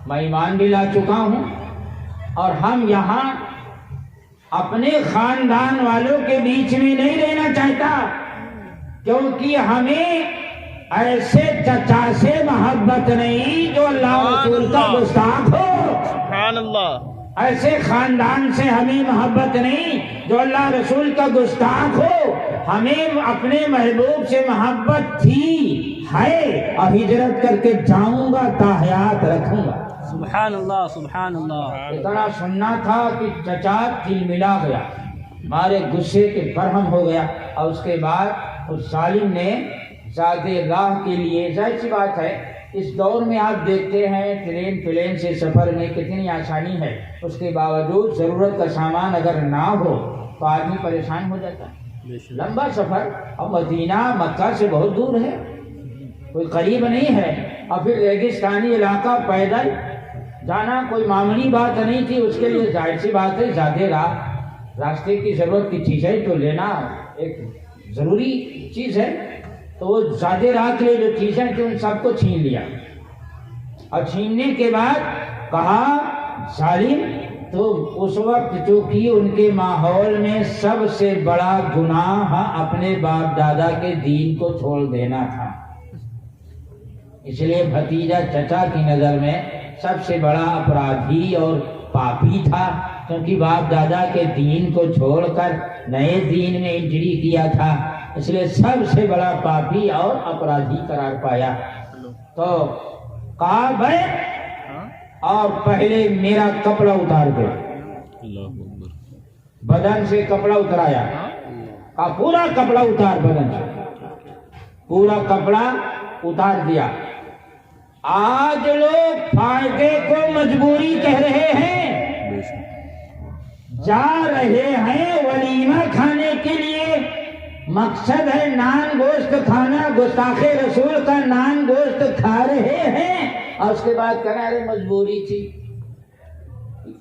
میں ایمان بھی لا چکا ہوں اور ہم یہاں اپنے خاندان والوں کے بیچ میں نہیں رہنا چاہتا، کیونکہ ہمیں ایسے چچا سے محبت نہیں جو اللہ رسول کا گستاخ ہو، سبحان اللہ۔ ایسے خاندان سے ہمیں محبت نہیں جو اللہ رسول کا گستاخ ہو، ہمیں اپنے محبوب سے محبت تھی، ہے، اور ہجرت کر کے جاؤں گا تا حیات رکھوں گا۔ سبحان اللہ، سبحان اللہ۔ اتنا سننا تھا کہ چچا دل ملا گیا، مارے غصے کے برہم ہو گیا، اور اس کے بعد اس ظالم نے ذات راہ کے لیے، ظاہر سی بات ہے اس دور میں آپ دیکھتے ہیں ٹرین پلین سے سفر میں کتنی آسانی ہے، اس کے باوجود ضرورت کا سامان اگر نہ ہو تو آدمی پریشان ہو جاتا ہے۔ لمبا سفر، اور مدینہ مکہ سے بہت دور ہے، کوئی قریب نہیں ہے، اور پھر ریگستانی علاقہ پیدل جانا کوئی معمولی بات نہیں تھی، اس کے لیے ظاہر سی بات ہے زیادہ راستے کی ضرورت کی چیزیں تو لینا ایک ضروری چیز ہے، تو وہ زیادہ راہ کے لیے جو چیزیں تھیں ان سب کو چھین لیا، اور چھیننے کے بعد کہا ظالم تو اس وقت چونکہ ان کے ماحول میں سب سے بڑا گناہ اپنے باپ دادا کے دین کو چھوڑ دینا تھا، اس لیے بھتیجا چچا کی نظر میں سب سے بڑا اپرادھی اور پاپی تھا، کیونکہ باپ دادا کے دین کو چھوڑ کر نئے دین میں انٹری کیا تھا، اس لیے سب سے بڑا پاپی اور اپرادھی قرار پایا۔ تو کہا بھائی اور پہلے میرا کپڑا اتار دو، بدن سے کپڑا اترایا، کہا پورا کپڑا اتار، بدن سے پورا کپڑا اتار دیا۔ آج لوگ فائدے کو مجبوری کہہ رہے ہیں، جا رہے ہیں ولیمہ کھانے کے لیے، مقصد ہے نان گوشت کھانا، گستاخ رسول کا نان گوشت کھا رہے ہیں، اور اس کے بعد کہنا ارے مجبوری تھی۔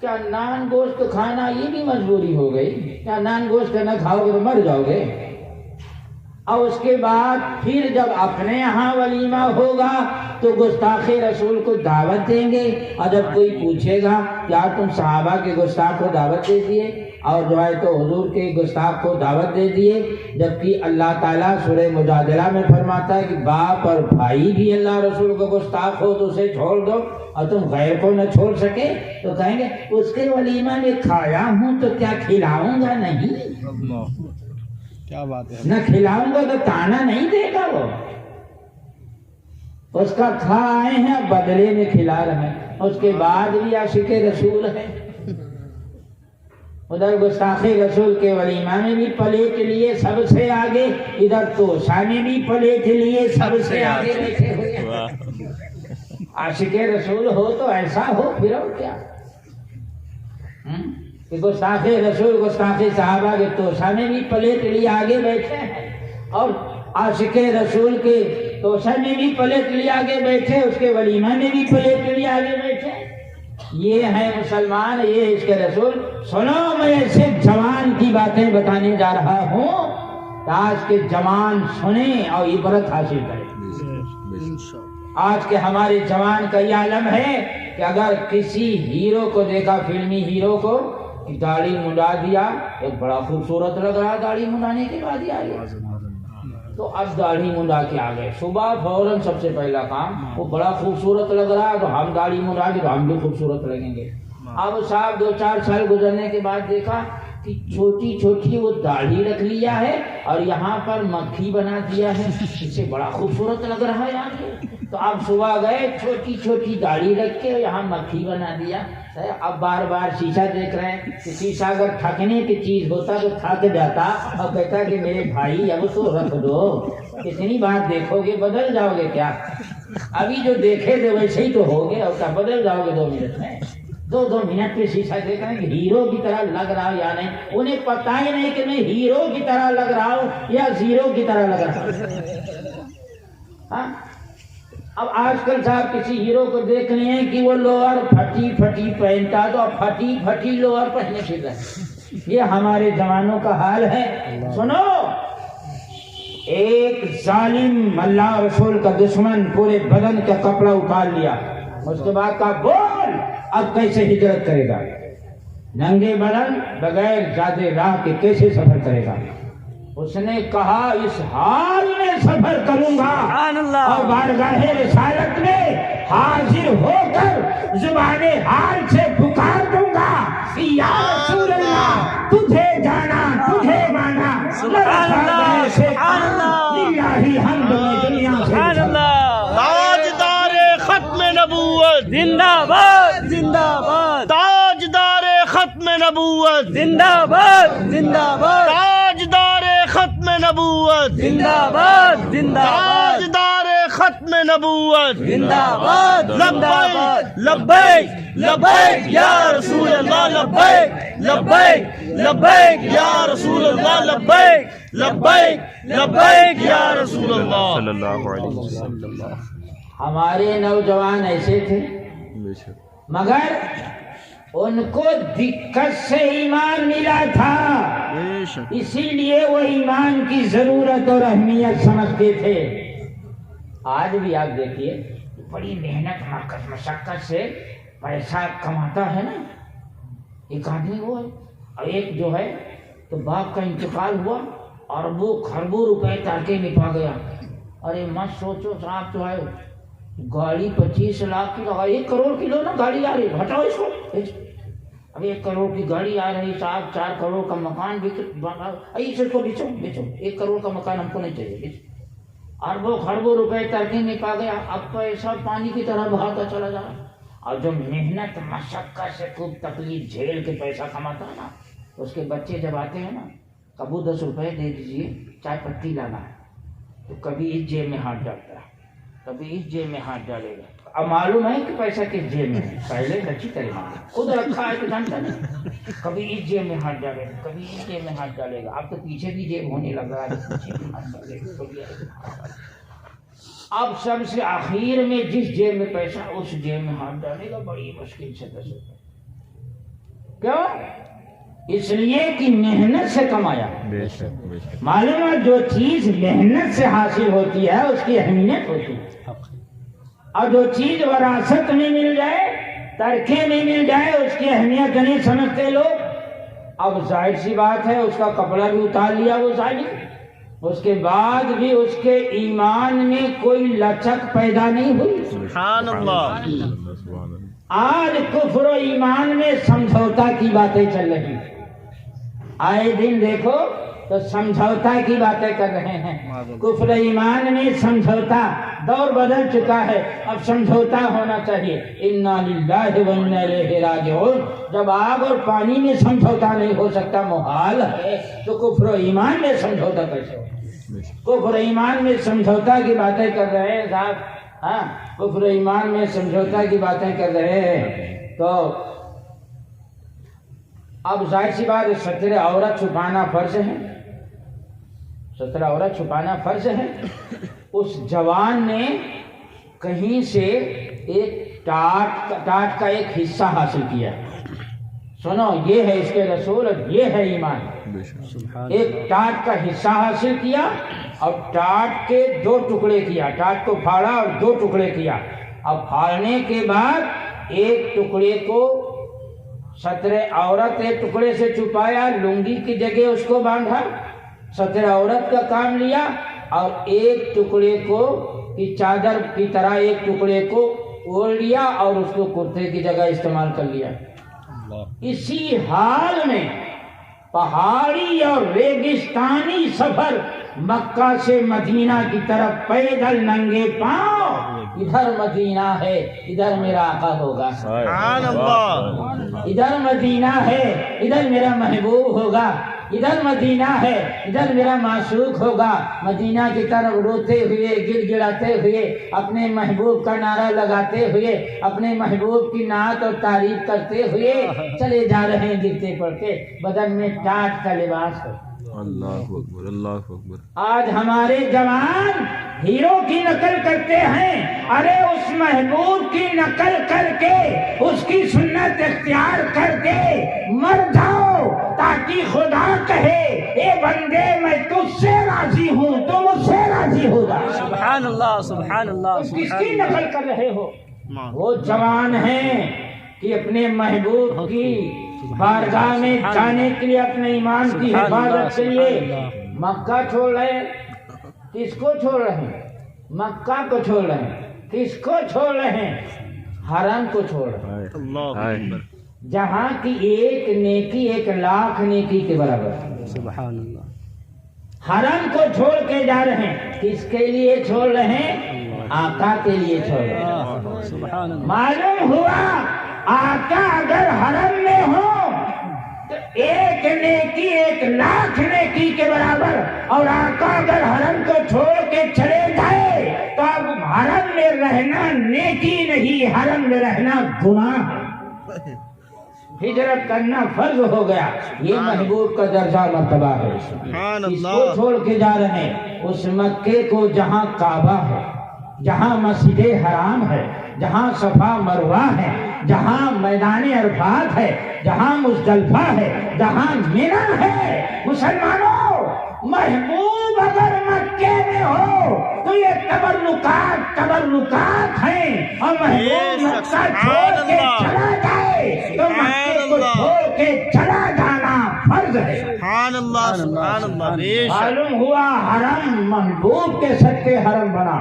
کیا نان گوشت کھانا یہ بھی مجبوری ہو گئی؟ کیا نان گوشت نہ کھاؤ گے تو مر جاؤ گے؟ اور اس کے بعد پھر جب اپنے یہاں ولیمہ ہوگا تو گستاخ رسول کو دعوت دیں گے، اور جب کوئی پوچھے گا کیا تم صحابہ کے گستاخ کو دعوت دے دیے اور جو ہے تو حضور کے گستاخ کو دعوت دے دیے، جبکہ اللہ تعالیٰ سورہ مجادلہ میں فرماتا ہے کہ باپ اور بھائی بھی اللہ رسول کو گستاخ ہو تو اسے چھوڑ دو، اور تم غیر کو نہ چھوڑ سکے تو کہیں گے اس کے ولیمہ میں کھایا ہوں تو کیا کھلاؤں گا نہیں؟ کیا بات ہے، نہ کھلاؤں گا تو تانا نہیں دے گا، وہ اس کا کھا آئے ہیں بدلے میں کھلا رہے ہیں، اس کے بعد بھی عاشق رسول ہے۔ ادھر گستاخ رسول کے ولیمہ میں بھی پلیٹ لیے سب سے آگے، ادھر توشہ میں بھی پلیٹ لیے سب سے آگے بیٹھے ہوئے ہیں۔ عاشق رسول ہو تو ایسا ہو، پھر اور کیا کہ گستاخ رسول گستاخ صحابہ کے توشہ میں بھی پلیٹ لیے آگے بیٹھے ہیں، اور عاشق رسول کے توشہ میں بھی پلیٹ لیے آگے بیٹھے، اس کے ولیمہ میں بھی پلیٹ لیے آگے بیٹھے۔ یہ ہے مسلمان، یہ اس کے رسول۔ سنو، میں ایسے جوان کی باتیں بتانے جا رہا ہوں، آج کے جوان سنیں اور عبرت حاصل کریں۔ آج کے ہمارے جوان کا یہ عالم ہے کہ اگر کسی ہیرو کو دیکھا، فلمی ہیرو کو، داڑھی منڈا دیا، ایک بڑا خوبصورت لگ رہا، داڑھی منڈانے کے بعد ہی آ گیا تو اب داڑھی منڈا کے آ گئے، صبح فوراً سب سے پہلا کام، وہ بڑا خوبصورت لگ رہا ہے تو ہم داڑھی منڈا کے تو ہم بھی خوبصورت لگیں گے۔ اب صاحب 2-4 سال گزرنے کے بعد دیکھا کہ چھوٹی چھوٹی وہ داڑھی رکھ لیا ہے اور یہاں پر مکھی بنا دیا ہے، اس سے بڑا خوبصورت لگ رہا ہے یہاں، تو اب صبح گئے چھوٹی چھوٹی داڑھی رکھ کے یہاں مکھی بنا دیا۔ اب بار بار شیشہ دیکھ رہے ہیں کہ شیشہ اگر تھکنے کی چیز ہوتا تو تھک جاتا اور کہتا کہ میرے بھائی اب تو رکھ دو، کتنی بار دیکھو گے، بدل جاؤ گے کیا؟ ابھی جو دیکھے تھے ویسے ہی تو ہو گے، اور کیا بدل جاؤ گے 2 منٹ میں؟ 2 منٹ پہ شیشہ دیکھ رہے ہیں کہ ہیرو کی طرح لگ رہا ہوں یا نہیں، انہیں پتہ ہی نہیں کہ میں ہیرو کی طرح لگ رہا ہوں یا زیرو کی طرح لگ رہا ہوں۔ اب آج کل صاحب کسی ہیرو کو دیکھ رہے ہیں کہ وہ لوور پھٹی پھٹی پہنتا تو اب پھٹی پھٹی لوور پہننے پھر رہے ہیں۔ یہ ہمارے جوانوں کا حال ہے۔ سنو، ایک ظالم اللہ رسول کا دشمن پورے بدن کا کپڑا اتار لیا، اس کے بعد کہا بول اب کیسے ہجرت کرے گا، ننگے بدن بغیر زیادہ راہ کے کیسے سفر کرے گا؟ اس نے کہا اس حال میں سفر کروں گا اور بارگاہ رسالت میں حاضر ہو کر زبان حال سے پکار دوں گا یا رسول اللہ، تجھے جانا تجھے مانا، سبحان اللہ، سبحان اللہ، للہ حمد میں دنیا سے سبحان اللہ، تاجدار ختم نبوت زندہ باد زندہ باد، تاجدار ختم نبوت زندہ باد زندہ باد، تاجدار ختم نبوت زندہ باد زندہ باد، تاجدار ختم نبوت زندہ باد زندہ باد، لبیک لبیک یا رسول اللہ، لبیک لبیک لبیک یا رسول اللہ، لبیک لبیک لبیک یا رسول اللہ صلی اللہ علیہ وسلم۔ ہمارے نوجوان ایسے تھے، مگر ان کو دقت سے ایمان ملا تھا، اسی لیے وہ ایمان کی ضرورت اور اہمیت سمجھتے تھے۔ آج بھی آپ دیکھیے بڑی محنت مشقت سے پیسہ کماتا ہے نا، ایک آدمی وہ ہے، اور ایک جو ہے تو باپ کا انتقال ہوا، اربوں خربوں روپے تاکے نپا گیا۔ ارے مت سوچو صاحب، جو ہے گاڑی 25 لاکھ کی لگا، 1 کروڑ کی لو نا گاڑی آ رہی، ہٹاؤ اس کو، اب 1 کروڑ کی گاڑی آ رہی صاحب، 4 کروڑ کا مکان اس کو بیچو بیچو، 1 کروڑ کا مکان ہم کو نہیں چاہیے، اربوں خربوں روپے ترکی میں پا گیا، اب تو ایسا پانی کی طرح بہاتا چلا جا رہا۔ اور جو محنت مشقت سے خوب تکلیف جھیل کے پیسہ کماتا ہے نا، اس کے بچے جب آتے ہیں نا، کبو 10 روپے دے دیجیے، چائے پتی لانا ہے، تو کبھی اس جیب میں ہاتھ ڈالتا ہے، کبھی اس جیب میں ہاتھ ڈالے گا۔ اب معلوم ہے کہ پیسہ کس جیب میں ہے، پہلے اچھی طرح خود رکھا ہے تو جانتا نہیں، کبھی اس جیب میں ہاتھ ڈالے گا، کبھی اس جیب میں ہاتھ ڈالے گا، اب تو پیچھے بھی جیب ہونے لگا ہے، پیچھے بھی ہاتھ ڈالے گا، کبھی اب سب سے آخر میں جس جیب میں پیسہ اس جیب میں ہاتھ ڈالے گا، بڑی مشکل سے 10 روپے۔ کیوں؟ اس لیے کہ محنت سے کمایا. بے شک بے شک. معلوم ہے جو چیز محنت سے حاصل ہوتی ہے اس کی اہمیت ہوتی ہے، اور جو چیز وراثت میں مل جائے، ترکے میں مل جائے، اس کی اہمیت نہیں سمجھتے لوگ. اب ظاہر سی بات ہے اس کا کپڑا بھی اتار لیا وہ ظالم، اس کے بعد بھی اس کے ایمان میں کوئی لچک پیدا نہیں ہوئی. سبحان اللہ. آج کفر و ایمان میں سمجھوتا کی باتیں چل رہی ہیں. آئے دن دیکھو تو سمجھوتا کی باتیں کر رہے ہیں. کفر ایمان میں سمجھوتا، دور بدل چکا ہے، اب سمجھوتا ہونا چاہیے. انا للہ و انا الیہ راجعون. جب آگ اور پانی میں سمجھوتا نہیں ہو سکتا، محال ہے، تو کفر و ایمان میں سمجھوتا کیسے ہو؟ کفر و ایمان میں سمجھوتا کی باتیں کر رہے ہیں صاحب. ہاں، کفر و ایمان میں سمجھوتا کی باتیں کر رہے ہیں. تو اب ظاہر سی بات، ستر عورت چھپانا فرض ہے، ستر عورت چھپانا فرض ہے. اس جوان نے کہیں سے ایک ٹاٹ کا ایک حصہ حاصل کیا. سنو، یہ ہے اس کے رسول اور یہ ہے ایمان. ایک ٹاٹ کا حصہ حاصل کیا اور ٹاٹ کے 2 ٹکڑے کیا. ٹاٹ کو پھاڑا اور 2 ٹکڑے کیا. اب پھاڑنے کے بعد ایک ٹکڑے کو ستر عورت ایک ٹکڑے سے چھپایا، لنگی کی جگہ اس کو باندھا، ستر عورت کا کام لیا، اور ایک ٹکڑے کو کی چادر کی طرح ایک ٹکڑے کو اوڑھ لیا اور اس کو کرتے کی جگہ استعمال کر لیا. اسی حال میں پہاڑی اور ریگستانی سفر مکہ سے مدینہ کی طرف پیدل ننگے پاؤں. ادھر مدینہ ہے، ادھر میرا آقا ہوگا. سبحان اللہ. ادھر مدینہ ہے، ادھر میرا محبوب ہوگا. ادھر مدینہ ہے، ادھر میرا معشوق ہوگا. مدینہ کی طرف روتے ہوئے، گڑ گڑاتے ہوئے، اپنے محبوب کا نعرہ لگاتے ہوئے، اپنے محبوب کی نعت اور تعریف کرتے ہوئے چلے جا رہے ہیں گرتے پڑتے. بدن میں ٹاٹ کا لباس ہے. اللہ اکبر اللہ اکبر. آج ہمارے جوان ہیرو کی نقل کرتے ہیں. ارے اس محبوب کی نقل کر کے، اس کی سنت اختیار کر کے مر جاؤ تاکہ خدا کہے اے بندے میں تجھ سے راضی ہوں، تو مجھ سے راضی ہوگا. سبحان اللہ سبحان اللہ. کس کی نقل کر رہے ہو؟ وہ جوان ہیں کہ اپنے محبوب کی بارگاہ میں جانے کے لیے، اپنے ایمان کی حفاظت کے لیے مکہ چھوڑ رہے ہیں. کس کو چھوڑ رہے ہیں؟ مکہ کو چھوڑ رہے ہیں. کس کو چھوڑ رہے ہیں؟ حرم کو چھوڑ رہے ہیں. اللہ اکبر. جہاں کی ایک نیکی 1,00,000 نیکی کے برابر ہے. سبحان اللہ. حرم کو چھوڑ کے جا رہے ہیں. کس کے لیے چھوڑ رہے ہیں؟ آقا کے لیے چھوڑ رہے ہیں. سبحان اللہ. معلوم ہوا آقا اگر حرم میں ہو تو ایک نیکی 1,00,000 نیکی کے برابر، اور آقا اگر حرم کو چھوڑ کے چلے جائے تو اب حرم میں رہنا نیکی نہیں، حرم میں رہنا گناہ ہے. ہجرت کرنا فرض ہو گیا. یہ محبوب کا درجہ مرتبہ ہے. اس کو چھوڑ کے جا رہے ہیں اس مکے کو جہاں کعبہ ہے، جہاں مسجد حرام ہے، جہاں صفا مروہ ہے، جہاں میدان عرفات ہے، جہاں مزدلفہ ہے، جہاں منی ہے. مسلمانوں، محبوب اگر مکے میں ہو تو یہ تبرکات ہیں، اور محبوب مکہ چھوڑ کے چلا جائے تو مکے کو چھوڑ کے چلا جانا فرض ہے. سبحان اللہ سبحان اللہ. معلوم ہوا حرم محبوب کے صدقے حرم بنا،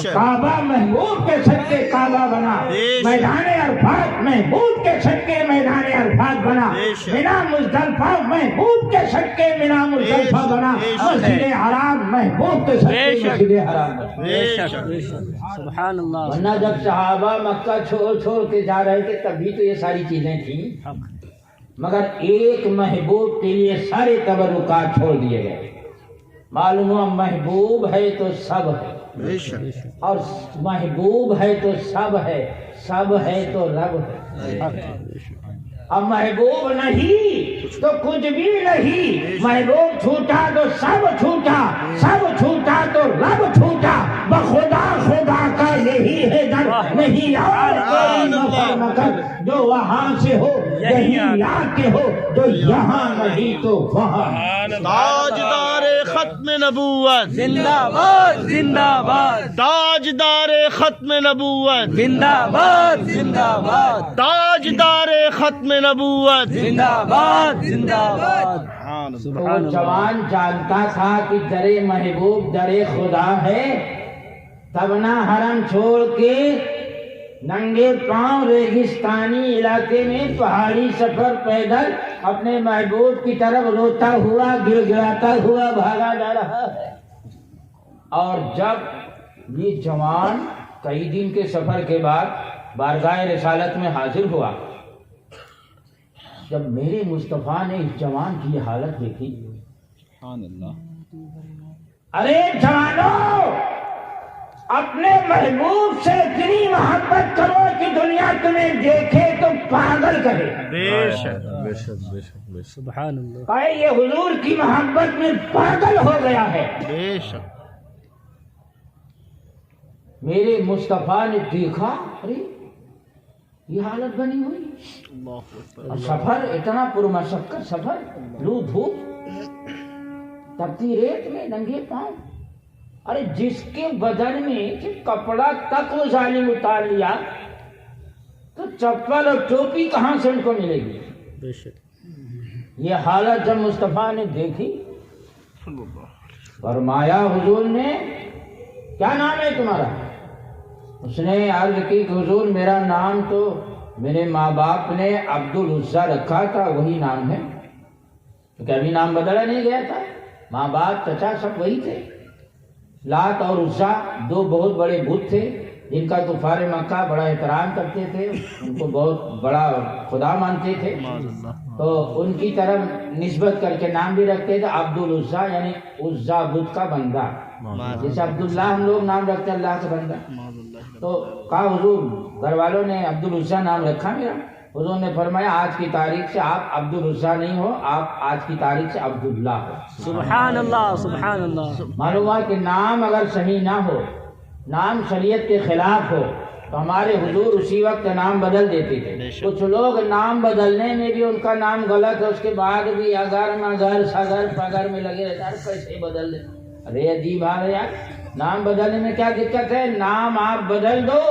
کعبہ محبوب کے صدقے کعبہ بنا، میدان عرفات محبوب کے صدقے میدان عرفات بنا، منی مزدلفہ محبوب کے صدقے منی مزدلفہ بنا، مسجد حرام محبوب کے صدقے مسجد حرام بنا. سبحان اللہ. ورنہ جب صحابہ مکہ چھوڑ کے جا رہے تھے تب بھی تو یہ ساری چیزیں تھیں، مگر ایک محبوب کے لیے سارے تبرکات چھوڑ دیے گئے. معلوم ہوا محبوب ہے تو سب ہے، اور محبوب ہے تو سب ہے، سب ہے تو رب ہے. اب محبوب نہیں تو کچھ بھی نہیں. محبوب چھوٹا تو سب چھوٹا، سب چھوٹا تو رب چھوٹا. بخدا خدا کا یہی ہے در، نہیں اور کوئی مفر مکر. جو وہاں سے ہو، یہیں آ کے ہو، جو یہاں نہیں تو وہاں۔ تاجدار ختم نبوت زندہ باد زندہ باد تاجدار ختم نبوت زندہ باد زندہ باد تاجدار ختم نبوت زندہ باد زندہ باد۔ وہ جوان جانتا تھا کہ در محبوب در خدا ہے، تب نہ حرم چھوڑ کے ننگے پاؤں ریگستانی علاقے میں پہاڑی سفر پیدل اپنے محبوب کی طرف روتا ہوا گر گراتا ہوا بھاگا جا رہا ہے۔ اور جب یہ جوان کئی دن کے سفر کے بعد بارگاہ رسالت میں حاضر ہوا، جب میرے مصطفیٰ نے اس جوان کی یہ حالت دیکھی، ارے جوانو، اپنے محبوب سے اتنی محبت کرو کہ دنیا تمہیں دیکھے تو پاگل کرے۔ بے شک سبحان اللہ۔ کہے یہ حضور کی محبت میں پاگل ہو گیا ہے۔ بے شک میرے مصطفیٰ نے دیکھا، ارے یہ حالت بنی ہوئی، اور سفر اتنا پرمشقت سفر، لو دھوپ، تپتی ریت میں ننگے پاؤں، ارے جس کے بدن میں صرف کپڑا تک وہ ظالم اتار لیا تو چپل اور ٹوپی کہاں سے ان کو ملے گی؟ بے شک۔ یہ حالت جب مصطفیٰ نے دیکھی، فرمایا حضور نے، کیا نام ہے تمہارا؟ اس نے عرض کی کہ حضور میرا نام تو میرے ماں باپ نے عبدالعزیٰ رکھا تھا، وہی نام ہے، کیونکہ ابھی نام بدلا نہیں گیا تھا، ماں باپ چچا سب وہی تھے۔ لات اور عزا دو بہت بڑے بت تھے جن کا کفار مکہ بڑا احترام کرتے تھے، ان کو بہت بڑا خدا مانتے تھے، تو ان کی طرف نسبت کر کے نام بھی رکھتے تھے عبدالعزیٰ، یعنی عزا بت کا بندہ، جیسے عبداللہ ہم لوگ نام رکھتے ہیں اللہ کا بندہ۔ تو کہا حضور گھر والوں نے عبدالعزیٰ نام رکھا میرا، حضور نے فرمایا آج کی تاریخ سے آپ عبدالعزیٰ نہیں ہو، آپ آج کی تاریخ سے عبداللہ ہو۔ سبحان اللہ سبحان اللہ۔ معلوم ہوا کہ نام اگر صحیح نہ ہو، نام شریعت کے خلاف ہو، تو ہمارے حضور اسی وقت نام بدل دیتے تھے۔ کچھ لوگ نام بدلنے میں بھی ان کا نام غلط ہے، اس کے بعد بھی اگر مگر سگر پگر میں لگے رہتا ہے، کیسے بدل دیں؟ ارے عجیب حال ہے یار، نام بدلنے میں کیا دقت ہے؟ نام آپ بدل دو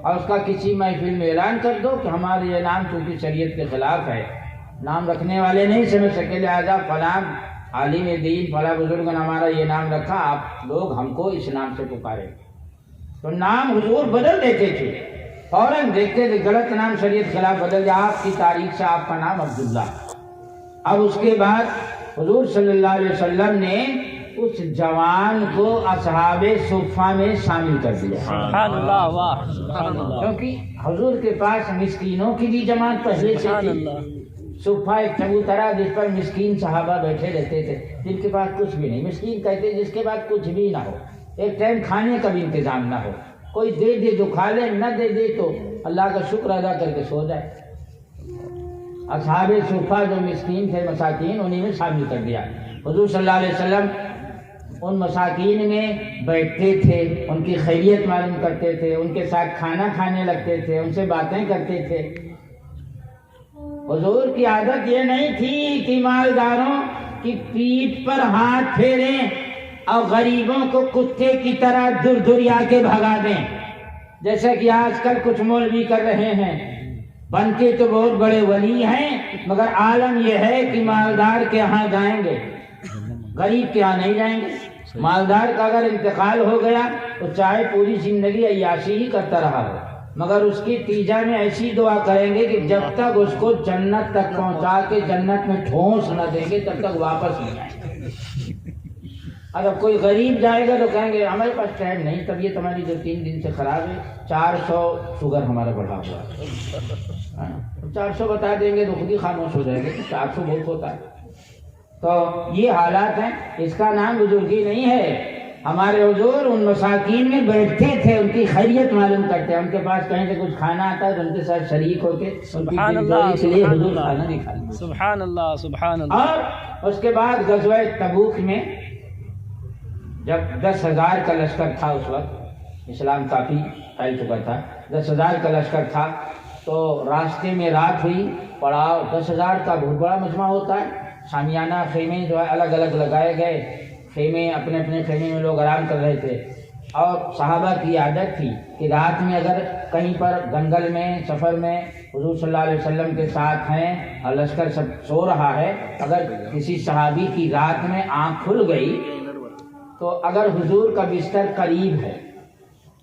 اور اس کا کسی محفل میں اعلان کر دو کہ ہمارے یہ نام چونکہ شریعت کے خلاف ہے، نام رکھنے والے نہیں سمجھ سکے، لہٰذا فلاں عالم دین فلاں بزرگ نے ہمارا یہ نام رکھا، آپ لوگ ہم کو اس نام سے پکارے، تو نام حضور بدل دیتے تھے، فوراً دیکھتے تھے غلط نام شریعت خلاف بدل جائے، آپ کی تاریخ سے آپ کا نام عبداللہ۔ اب اس کے بعد حضور صلی اللہ علیہ وسلم نے اس جوان کو اصحاب صفہ میں شامل کر دیا، سبحان اللہ واہ سبحان اللہ۔ کیونکہ حضور کے پاس مسکینوں کی بھی جماعت پہلے سے سبحان تھی۔ اللہ۔ صفہ ایک چبوترا جس پر مسکین صحابہ بیٹھے رہتے تھے، جن کے پاس کچھ بھی نہیں، مسکین کہتے جس کے پاس کچھ بھی نہ ہو، ایک ٹائم کھانے کا بھی انتظام نہ ہو، کوئی دے دے تو کھا لے، نہ دے دے تو اللہ کا شکر ادا کر کے سو جائے۔ اصحاب صفہ جو مسکین تھے مساکین، انہیں میں شامل کر دیا۔ حضور صلی اللہ علیہ وسلم ان مساکین میں بیٹھتے تھے، ان کی خیریت معلوم کرتے تھے، ان کے ساتھ کھانا کھانے لگتے تھے، ان سے باتیں کرتے تھے۔ حضور کی عادت یہ نہیں تھی کہ مالداروں کی پیٹھ پر ہاتھ پھیریں اور غریبوں کو کتے کی طرح دور دوریا کے بھگا دیں، جیسا کہ آج کل کچھ مولوی کر رہے ہیں۔ بنتے تو بہت بڑے ولی ہیں، مگر عالم یہ ہے کہ مالدار کے ہاں جائیں گے، غریب کے ہاں نہیں جائیں گے۔ مالدار کا اگر انتقال ہو گیا تو چاہے پوری زندگی عیاشی ہی کرتا رہا ہو، مگر اس کی تیجا میں ایسی دعا کریں گے کہ جب تک اس کو جنت تک پہنچا کے جنت میں ٹھونس نہ دیں گے تب تک واپس نہیں آئیں گے۔ اگر کوئی غریب جائے گا تو کہیں گے ہمارے پاس ٹائم نہیں، طبیعت ہماری 2-3 دن سے خراب ہے، 400 شوگر ہمارا بڑھا ہوا ہے، 400 بتا دیں گے تو خود ہی خاموش ہو جائیں گے، 400 بہت ہوتا ہے۔ تو یہ حالات ہیں، اس کا نام بزرگی نہیں ہے۔ ہمارے حضور ان مساکین میں بیٹھتے تھے، ان کی خیریت معلوم کرتے ہیں، ان کے پاس کہیں سے کچھ کھانا آتا ہے تو ان کے ساتھ شریک ہو کے سبحان اللہ کے لیے حضور کھانا نہیں کھاتے۔ سبحان اللہ سبحان اللہ۔ اور اس کے بعد غزوہ تبوک میں جب 10,000 کا لشکر تھا، اس وقت اسلام کافی پھیل چکا تھا، 10,000 کا لشکر تھا، تو راستے میں رات ہوئی، پڑاؤ 10,000 کا بہت بڑا مجمع ہوتا ہے، شامیانہ خیمے جو ہے الگ الگ لگائے گئے، خیمے اپنے اپنے خیمے میں لوگ آرام کر رہے تھے، اور صحابہ کی عادت تھی کہ رات میں اگر کہیں پر جنگل میں سفر میں حضور صلی اللہ علیہ وسلم کے ساتھ ہیں اور لشکر سب سو رہا ہے، اگر کسی صحابی کی رات میں آنکھ کھل گئی تو اگر حضور کا بستر قریب ہے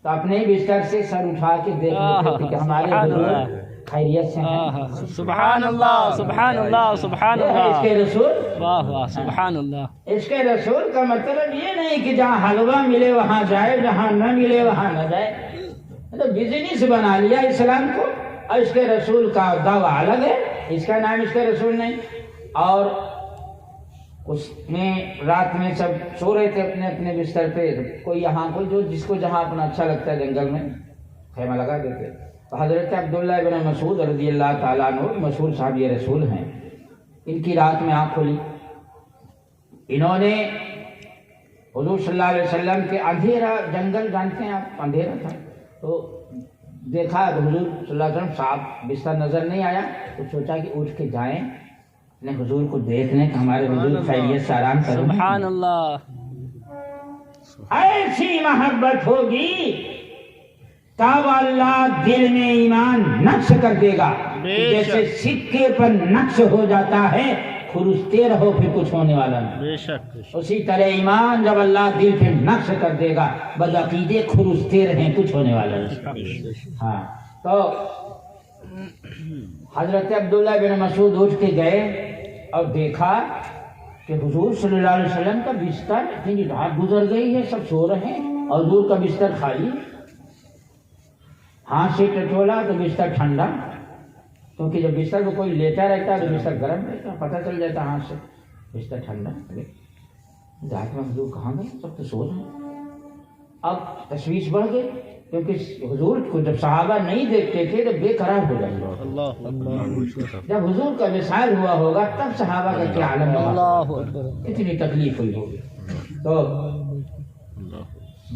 تو اپنے بستر سے سر اٹھا کے دیکھ لیتے تھے کہ ہمارے حضور خیریت سے ہیں۔ سبحان اللہ، سبحان اللہ، سبحان اس اللہ، کے رسول، واہ واہ، سبحان اللہ، اس کے رسول کا مطلب یہ نہیں کہ جہاں حلوہ ملے وہاں جائے، جہاں نہ ملے وہاں نہ جائے، مطلب بزنس بنا لیا اسلام کو، اور اس کے رسول کا دعویٰ الگ ہے، اس کا نام اس کے رسول نہیں۔ اور اس میں رات میں سب سو رہے تھے اپنے اپنے بستر پہ، کوئی یہاں کوئی جو جس کو جہاں اپنا اچھا لگتا ہے جنگل میں خیمہ لگا دیتے۔ تو حضرت عبداللہ ابن مسعود رضی اللہ تعالیٰ عنہ مشہور صحابی رسول ہیں، ان کی رات میں آنکھ کھلی، انہوں نے حضور صلی اللہ علیہ وسلم کے اندھیرا جنگل جانتے ہیں آپ، اندھیرا تھا، تو دیکھا حضور صلی اللہ علیہ وسلم صاحب بستر نظر نہیں آیا، تو سوچا کہ اٹھ کے جائیں اپنے حضور کو دیکھنے کہ ہمارے حضور خیریت سے آرام کریں۔ سبحان اللہ، ایسی محبت ہوگی تب اللہ دل میں ایمان نقش کر دے گا، جیسے سکے پر نقش ہو جاتا ہے، کھرستے رہو پھر کچھ ہونے والا نہیں، بے شک، اسی طرح ایمان جب اللہ دل پہ نقش کر دے گا، بدعقیدے کھرستے رہیں کچھ ہونے والا نہیں۔ ہاں، تو حضرت عبداللہ بن مسعود اٹھ کے گئے اور دیکھا کہ حضور صلی اللہ علیہ وسلم کا بستر، اتنی رات گزر گئی ہے، سب سو رہے ہیں اور حضور کا بستر خالی، ہاتھ سے ٹٹولا تو بستر ٹھنڈا، کیونکہ جب بستر کو کوئی لیتا رہتا ہے تو بستر گرم رہتا ہے، پتہ چل جاتا ہاتھ سے بستر ٹھنڈا۔ رات میں حضور کہاں گئے، سب تو سو رہے ہیں۔ اب تشویش بڑھ گئی، کیونکہ حضور کو جب صحابہ نہیں دیکھتے تھے تو بے قرار ہو جائیں گے، جب حضور کا وصال ہوا ہوگا تب صحابہ کا کیا عالم ہوگا، اللہ اکبر، اتنی تکلیف ہوئی ہوگی۔ تو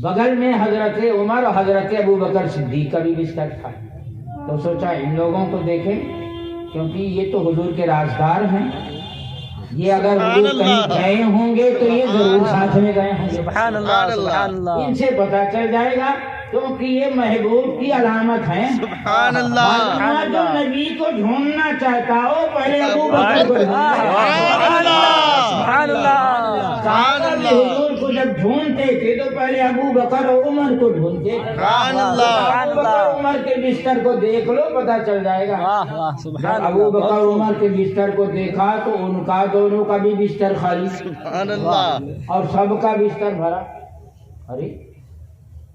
بغل میں حضرت عمر اور حضرت ابو بکر صدیق کا بھی بستر تھا، تو سوچا ان لوگوں کو دیکھیں، کیونکہ یہ تو حضور کے رازدار ہیں، یہ اگر حضور کہیں گئے ہوں گے تو یہ ضرور ساتھ میں گئے ہوں گے، سبحان اللہ، سبحان اللہ، ان سے پتہ چل جائے گا، کیونکہ یہ محبوب کی علامت ہے۔ سبحان اللہ، جو نبی کو ڈھونڈنا چاہتا ہو پہلے ابو بکر کو سبحان اللہ، صحابہ حضور کو جب ڈھونڈتے تھے تو پہلے ابو بکر اور عمر کو ڈھونڈتے تھے، ابو بکر عمر کے بستر کو دیکھ لو پتہ چل جائے گا۔ واہ واہ، سبحان جب ابو اللہ، بکر عمر کے بستر کو دیکھا تو ان کا دونوں کا بھی بستر خالی سبحان اللہ، اور سب کا بستر بھرا۔ ارے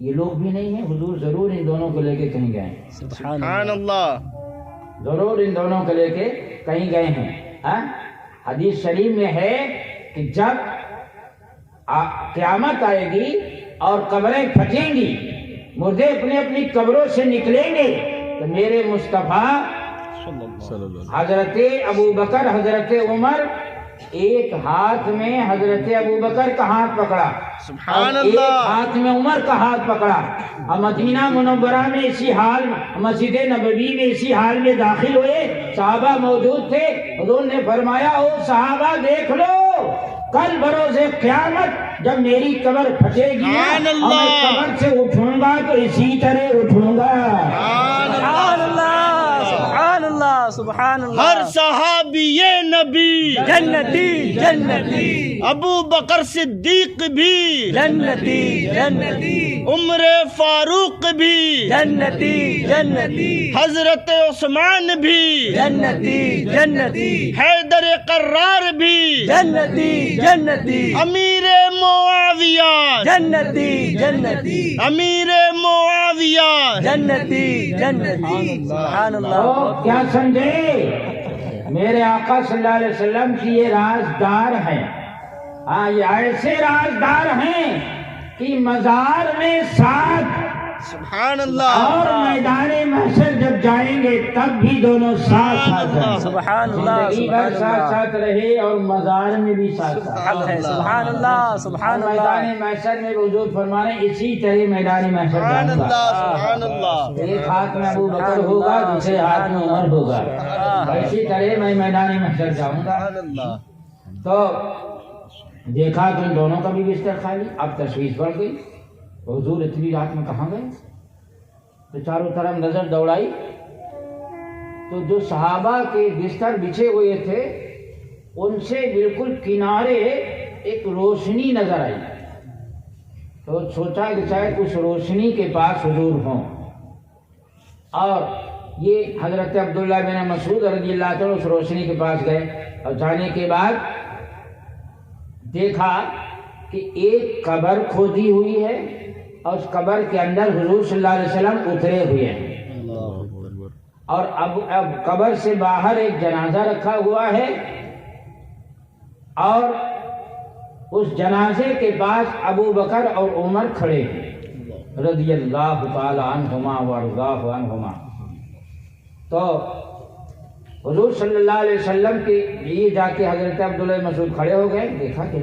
یہ لوگ بھی نہیں ہیں، حضور ضرور ان دونوں کو لے کے کہیں گئے ہیں، سبحان سبحان اللہ، ضرور ان دونوں کو لے کے کہیں گئے ہیں۔ ہاں، حدیث شریف میں ہے کہ جب قیامت آئے گی اور قبریں پھٹیں گی، مردے اپنی اپنی قبروں سے نکلیں گے، تو میرے مصطفیٰ حضرت ابو بکر حضرت عمر، ایک ہاتھ میں حضرت ابو بکر کا ہاتھ پکڑا، سبحان اور ایک اللہ، ہاتھ میں عمر کا ہاتھ پکڑا، اور مدینہ منورہ میں اسی حال، مسجد نبوی میں اسی حال میں داخل ہوئے، صحابہ موجود تھے، حضور نے فرمایا او صحابہ دیکھ لو، کل بروز قیامت جب میری قبر پھٹے گی سبحان اور اللہ، میں قبر سے اٹھوں گا تو اسی طرح اٹھوں گا۔ سبحان اللہ، سبحان اللہ، سبحان اللہ، ہر صحابی نبی جنتی جنتی، ابو بکر صدیق بھی، جنتی جنتی، عمر فاروق بھی، جنتی جنتی، حضرت عثمان بھی، جنتی جنتی، حیدر قرار بھی، جنتی جنتی، امیر معاویہ، جنتی جنتی، امیر معاویہ، جنتی جنتی، سبحان اللہ، تو کیا سمجھے، میرے آقا صلی اللہ علیہ وسلم کی یہ رازدار ہیں، ہاں یہ ایسے رازدار ہیں کہ مزار میں ساتھ سبحان اللہ، اور میدان محشر جب جائیں گے تب بھی دونوں ساتھ ساتھ ہیں، سبحان اللہ، زندگی بھر سبحان ساتھ اللہ، ساتھ رہے اور مزار میں بھی ساتھ ساتھ، حق ہے، سبحان اللہ، سبحان اللہ، میدان محشر میں حضور فرما رہے ہیں اسی طرح میدان محشر سبحان جاؤں گا، اللہ، سبحان اللہ، ایک ہاتھ میں ابو بکر ہوگا، دوسرے ہاتھ میں عمر ہوگا، اسی طرح میں میدان محشر جاؤں گا۔ تو دیکھا تو ان دونوں کا بھی بستر خالی، اب تشویش بڑھ گئی، حضور اتنی رات میں کہاں گئے؟ تو چاروں طرف نظر دوڑائی تو جو صحابہ کے بستر بچھے ہوئے تھے ان سے بالکل کنارے ایک روشنی نظر آئی، تو سوچا کہ شاید اس روشنی کے پاس حضور ہوں، اور یہ حضرت عبداللہ بن مسعود رضی اللہ عنہ اس روشنی کے پاس گئے، اور جانے کے بعد دیکھا کہ ایک قبر کھودی ہوئی ہے اور اس قبر کے اندر حضور صلی اللہ علیہ وسلم اترے ہوئے ہیں، اور اب قبر سے باہر ایک جنازہ رکھا ہوا ہے، اور اس جنازے کے پاس ابو بکر اور عمر کھڑے ہیں رضی اللہ تعالی عنہما وارضاہ عنہما۔ تو حضور صلی اللہ علیہ وسلم کے لیے جا کے حضرت عبداللہ مسعود کھڑے ہو گئے، دیکھا کہ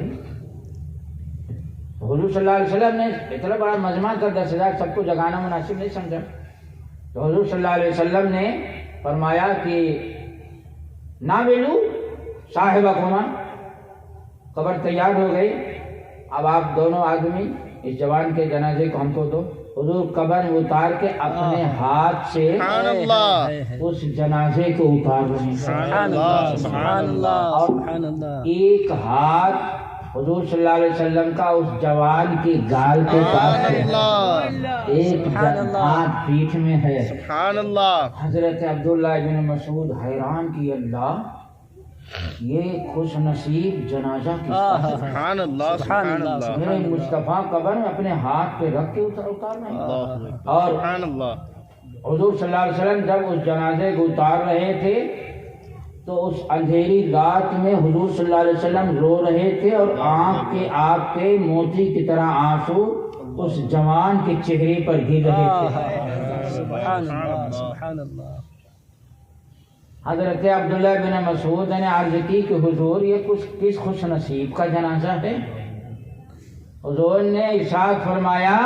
حضور صلی اللہ علیہ وسلم نے اتنا بڑا مجمع کر 10,000 سب کو جگانا مناسب نہیں سمجھا، تو حضور صلی اللہ علیہ وسلم نے فرمایا کہ ناولو صاحبکما، قبر تیار ہو گئی، اب آپ دونوں آدمی اس جوان کے جنازے کو ہم کو دو۔ حضور قبر میں اتار کے اپنے ہاتھ سے اس جنازے کو اتار رہے ہیں، اور ایک ہاتھ حضور صلی اللہ علیہ وسلم کا اس جوان کے گال کے پاس ہے، ایک ہاتھ پیٹھ میں ہے۔ حضرت عبداللہ بن مسعود حیران کی، اللہ یہ خوش نصیب جنازہ سبحان اللہ، میرے مصطفیٰ قبر میں اپنے ہاتھ پہ رکھ کے اتارنا ہے۔ اور حضور صلی اللہ علیہ وسلم جب اس جنازے کو اتار رہے تھے تو اس اندھیری رات میں حضور صلی اللہ علیہ وسلم رو رہے تھے، اور آنکھ کے آپ کے موتی کی طرح آنسو اس جوان کے چہرے پر گر رہے تھے۔ سبحان اللہ، سبحان اللہ۔ حضرت عبداللہ بن مسعود نے عرض کی کہ حضور یہ کس خوش نصیب کا جنازہ ہے؟ حضور نے ارشاد فرمایا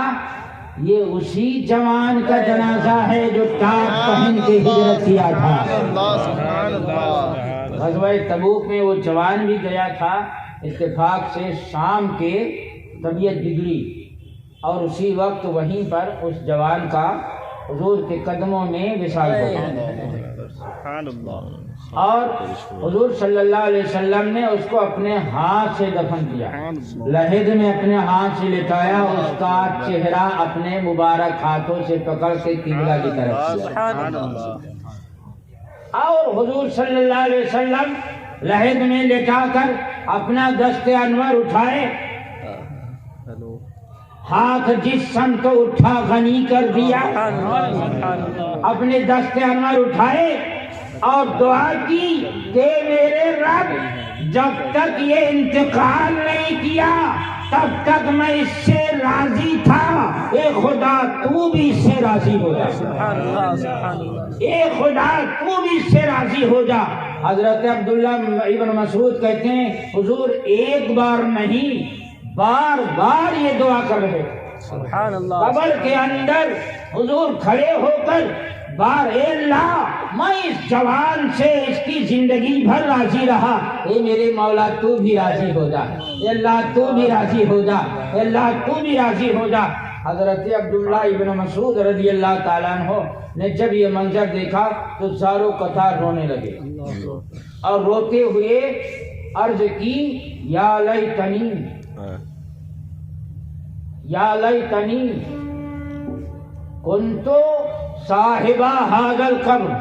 یہ اسی جوان کا جنازہ ہے جو ٹاپ پہن کے ہجرت کیا تھا۔ غزوہ تبوک میں وہ جوان بھی گیا تھا، اتفاق سے شام کے طبیعت بگڑی، اور اسی وقت وہیں پر اس جوان کا حضور کے قدموں میں وصال ہو گیا، اور حضور صلی اللہ علیہ وسلم نے اس کو اپنے ہاتھ سے دفن کیا، لحد میں اپنے ہاتھ سے لٹایا، اس کا چہرہ اپنے مبارک ہاتھوں سے پکڑ کے قبلہ کی طرف کیا، اور حضور صلی اللہ علیہ وسلم لحد میں لٹا کر اپنا دست انور اٹھائے، ہاتھ جس سمت اٹھا غنی کر دیا، اپنے دست انور اٹھائے اور دعا کی کہ میرے رب جب تک یہ انتقال نہیں کیا تب تک میں اس سے راضی تھا، اے خدا تو بھی اس سے راضی ہو جا، اے خدا تو بھی اس سے راضی ہو جا۔ حضرت عبداللہ ابن مسعود کہتے ہیں حضور ایک بار نہیں بار بار یہ دعا کر رہے، سبحان اللہ۔ قبر کے اندر حضور کھڑے ہو کر بار اے اللہ میں اس جوان سے اس کی زندگی بھر راضی رہا، اے میرے مولا تو بھی راضی ہو جا، اے اللہ تو بھی راضی ہو جا، اے اللہ تو بھی راضی ہو جا۔ حضرت عبداللہ ابن مسعود رضی اللہ تعالیٰ عنہ نے جب یہ منظر دیکھا تو زارو قطار رونے لگے، اور روتے ہوئے عرض کی یا لیتنی یا لیتنی کنتو صاحبہ ھذا القبر،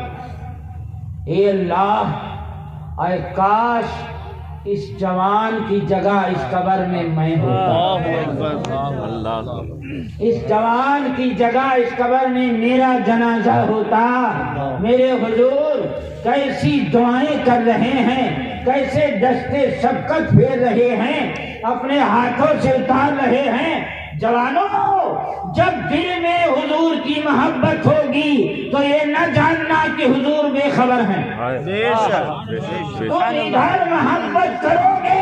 اے اللہ اے کاش اس جوان کی جگہ اس قبر میں میں ہوتا، اس جوان کی جگہ اس قبر میں میرا جنازہ ہوتا۔ میرے حضور کیسی دعائیں کر رہے ہیں، کیسے دستے شفقت پھیر رہے ہیں، اپنے ہاتھوں سے اتار رہے ہیں۔ جوانوں جب دل میں حضور کی محبت ہوگی تو یہ نہ جاننا کہ حضور بے خبر ہیں، تم ادھر محبت کرو گے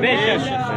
بے شک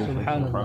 سبحان اللہ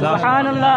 سبحان اللہ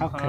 حق ہے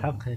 حق ہے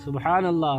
سبحان اللہ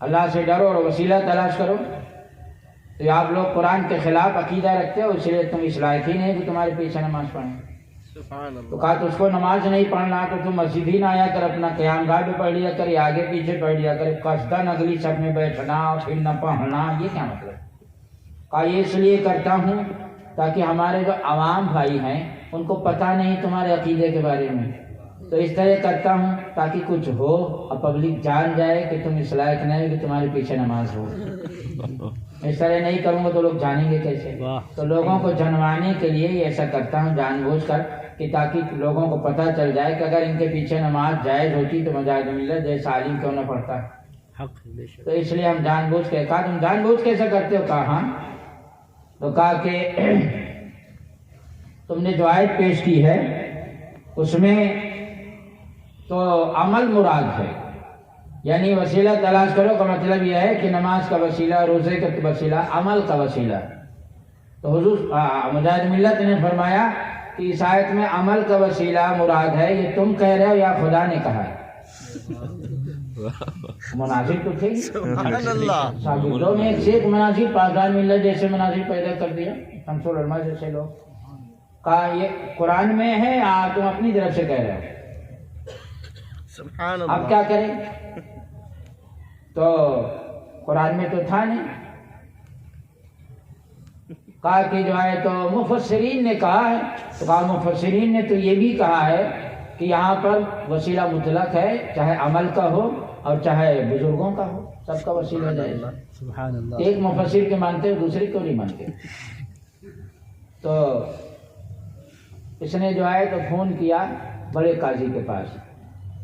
اللہ سے ڈرو اور وسیلہ تلاش کرو. تو آپ لوگ قرآن کے خلاف عقیدہ رکھتے ہو، اس لیے تم اس لائق ہی نہیں کہ تمہارے پیچھے نماز پڑھیں. تو کہا تو اس کو نماز نہیں پڑھنا تو تم مسجد ہی نہ آیا کر، اپنا قیام گاہ پہ پڑھ لیا کر یا آگے پیچھے پڑھ لیا کر. قصداً اگلی صف میں بیٹھنا پھر نہ پڑھنا، یہ کیا مطلب؟ کہا یہ اس لیے کرتا ہوں تاکہ ہمارے جو عوام بھائی ہیں ان کو پتہ نہیں تمہارے عقیدے کے بارے میں، تو اس طرح کرتا ہوں تاکہ کچھ ہو اور پبلک جان جائے کہ تم اس لائق نہیں کہ تمہارے پیچھے نماز ہو. اس طرح نہیں کروں گا تو لوگ جانیں گے کیسے؟ تو لوگوں کو جنوانے کے لیے یہ ایسا کرتا ہوں جان بوجھ کر کہ تاکہ لوگوں کو پتہ چل جائے کہ اگر ان کے پیچھے نماز جائز ہوتی تو مجاہد ملت جیسا عالم کیوں نہ پڑھتا. تو اس لیے ہم جان بوجھ کے. کہا تم جان بوجھ کیسے کرتے ہو؟ کہا ہاں. تو کہا کہ تم نے جو آیت پیش کی ہے اس میں تو عمل مراد ہے، یعنی وسیلہ تلاش کرو کا مطلب یہ ہے کہ نماز کا وسیلہ، روزے کا وسیلہ، عمل کا وسیلہ. تو حضور مجاہد ملت نے فرمایا کہ اس آیت میں عمل کا وسیلہ مراد ہے، یہ تم کہہ رہے ہو یا خدا نے کہا ہے؟ مناظر تو تھے دو میں ایک سے ایک مناظر، پاسدار ملت جیسے مناظر پیدا کر دیا، شمس العلماء جیسے لوگ. کہا یہ قرآن میں ہے یا تم اپنی طرف سے کہہ رہے ہو؟ اب کیا کریں؟ تو قرآن میں تو تھا نہیں. کہا کہ جو ہے تو مفسرین نے کہا ہے. تو کہا مفسرین نے تو یہ بھی کہا ہے کہ یہاں پر وسیلہ مطلق ہے، چاہے عمل کا ہو اور چاہے بزرگوں کا ہو، سب کا وسیلہ جائے. سبحان اللہ. ایک مفسر کے مانتے ہو دوسرے کو نہیں مانتے. تو اس نے جو ہے تو فون کیا بڑے قاضی کے پاس،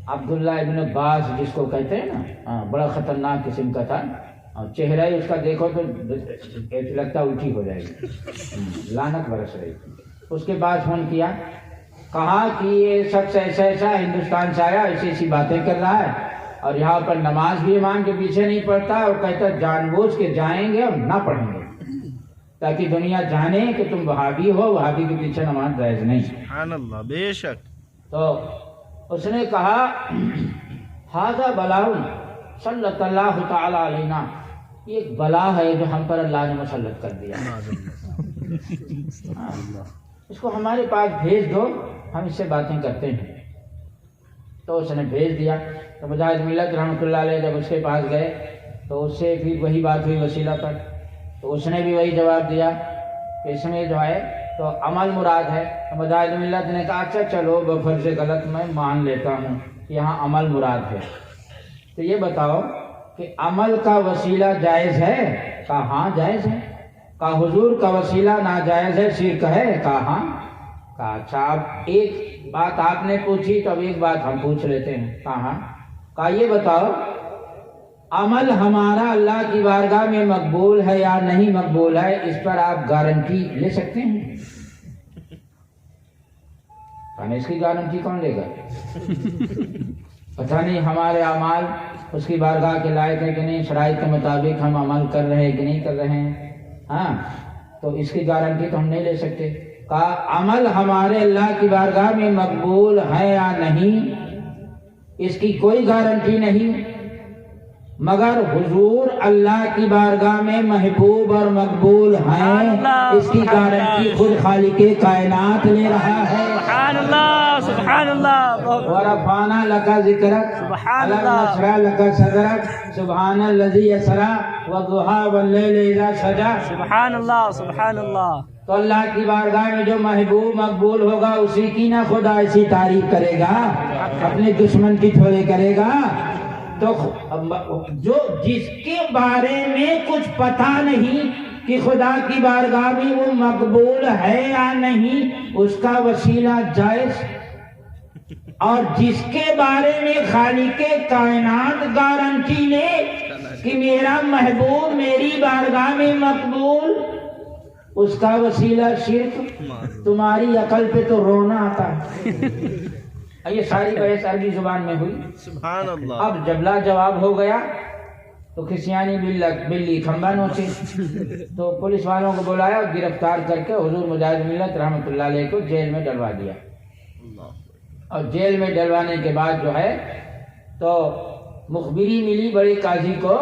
عبداللہ ابن عباس جس کو کہتے ہیں نا، بڑا خطرناک قسم کا تھا، اور چہرہ ہی اس کا دیکھو تو لگتا الٹی ہو جائے گی، لعنت برس رہی. اس کے بعد فون کیا، کہا کہ یہ شخص ایسا ایسا ہندوستان سے آیا، ایسی ایسی باتیں کر رہا ہے اور یہاں پر نماز بھی امام کے پیچھے نہیں پڑھتا، اور کہتا جان بوجھ کے جائیں گے اور نہ پڑھیں گے تاکہ دنیا جانے کہ تم وہابی ہو، وہابی کے پیچھے نماز جائز نہیں. سبحان اللہ. بے شک. تو اس نے کہا ھذا بلاء سلط اللہ تعالی علینا، یہ ایک بلا ہے جو ہم پر اللہ نے مسلط کر دیا. اس کو ہمارے پاس بھیج دو، ہم اس سے باتیں کرتے ہیں. تو اس نے بھیج دیا. تو مجاہد ملت رحمۃ اللہ علیہ جب اس کے پاس گئے تو اس سے پھر وہی بات ہوئی وسیلہ پر. تو اس نے بھی وہی جواب دیا کہ اس میں جو ہے تو عمل مراد ہے. تو مجاہد ملت نے کہا اچھا چلو بفرض غلط میں مان لیتا ہوں کہ یہاں عمل مراد ہے. تو یہ بتاؤ کہ عمل کا وسیلہ جائز ہے؟ کہا ہاں جائز ہے. کہا حضور کا وسیلہ ناجائز ہے، شرک ہے؟ کہا ہاں. کہا اچھا اب ایک بات آپ نے پوچھی تو اب ایک بات ہم پوچھ لیتے ہیں. کہا ہاں. کہا یہ بتاؤ عمل ہمارا اللہ کی بارگاہ میں مقبول ہے یا نہیں مقبول ہے، اس پر آپ گارنٹی لے سکتے ہیں؟ اس کی گارنٹی کون لے گا؟ پتہ نہیں ہمارے اعمال اس کی بارگاہ کے لائق ہے کہ نہیں، شرائط کے مطابق ہم عمل کر رہے ہیں کہ نہیں کر رہے ہیں. ہاں تو اس کی گارنٹی تو ہم نہیں لے سکتے. کہا عمل ہمارے اللہ کی بارگاہ میں مقبول ہے یا نہیں، اس کی کوئی گارنٹی نہیں، مگر حضور اللہ کی بارگاہ میں محبوب اور مقبول ہیں، اس کی گارنٹی خود خالق کائنات لے رہا ہے. سبحان اللہ. سبحان اللہ. ورفعنا لک ذکرک سبحان الم اللہ. نشرح لک صدرک سبحان الذی اسری والضحی واللیل اذا سجی. سبحان اللہ. سبحان اللہ. تو اللہ کی بارگاہ میں جو محبوب مقبول ہوگا اسی کی نہ خدا ایسی تعریف کرے گا، اپنے دشمن کی تھوڑے کرے گا. تو جو جس کے بارے میں کچھ پتہ نہیں کہ خدا کی بارگاہ میں وہ مقبول ہے یا نہیں، اس کا وسیلہ جائز. اور جس کے بارے میں خالق کائنات گارنٹی لے کہ میرا محبوب میری بارگاہ میں مقبول، اس کا وسیلہ شرک. تمہاری عقل پہ تو رونا آتا ہے. یہ ساری بحث عربی زبان میں ہوئی. سبحان اللہ. اب جب لا جواب ہو گیا تو کھسیانی بلی کھمبا نوچی. تو پولیس والوں کو بلایا اور گرفتار کر کے حضور مجاہد ملت رحمۃ اللہ علیہ کو جیل میں ڈلوا دیا. اور جیل میں ڈلوانے کے بعد جو ہے تو مخبری ملی بڑے قاضی کو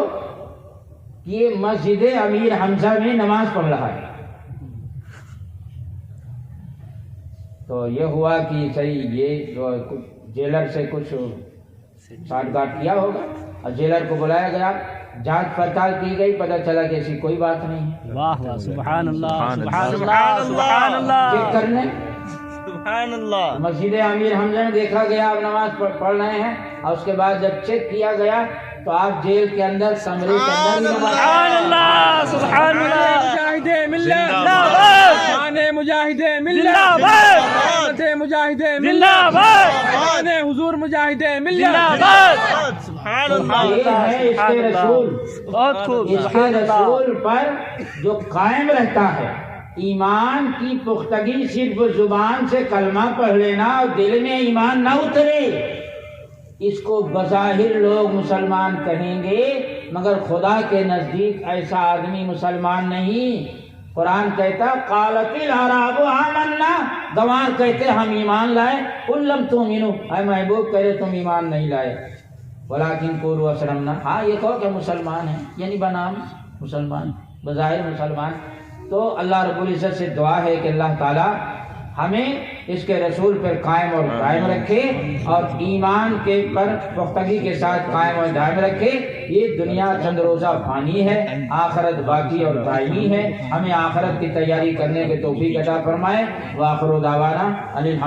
کہ یہ مسجد امیر حمزہ میں نماز پڑھ رہا ہے. تو یہ ہوا کہ صحیح یہ جو جیلر سے کچھ ساٹھ گاٹ کیا ہوگا اور جیلر کو بلایا گیا, جانچ پڑتال کی گئی, پتہ چلا کہ ایسی کوئی بات نہیں ہے. واہ واہ سبحان اللہ سبحان اللہ سبحان اللہ. چیک کرنے سبحان اللہ. مسجد امیر حمزہ میں دیکھا گیا آپ نماز پڑھ رہے ہیں, اور اس کے بعد جب چیک کیا گیا تو آپ جیل کے اندر کمرے کے اندر سبحان اللہ سبحان اللہ. مجاہد ملت زندہ باد, مجاہد ملت زندہ باد, مجاہد ملت زندہ باد, حضور مجاہد ملت زندہ باد. سبحان اللہ. یہ ہے اس کے رسول, بہت خوب. اس کے رسول پر جو قائم رہتا ہے. ایمان کی پختگی صرف زبان سے کلمہ پڑھ لینا اور دل میں ایمان نہ اترے, اس کو بظاہر لوگ مسلمان کہیں گے مگر خدا کے نزدیک ایسا آدمی مسلمان نہیں. قرآن کہتا قالت الاعراب آمنا, گنوار کہتے ہم ایمان لائے. قل لم تؤمنوا, اے محبوب کہے تم ایمان نہیں لائے. ولکن قولوا اسلمنا, ہاں یہ کہو کہ مسلمان ہیں, یعنی بنام مسلمان, بظاہر مسلمان. تو اللہ رب العزت سے دعا ہے کہ اللہ تعالی ہمیں اس کے رسول پر قائم اور دائم رکھے, اور ایمان کے پر پختگی کے ساتھ قائم اور دائم رکھے. یہ دنیا چند روزہ فانی ہے, آخرت باقی اور دائمی ہے. ہمیں آخرت کی تیاری کرنے کے توفیق عطا فرمائے. وآخر دعوانا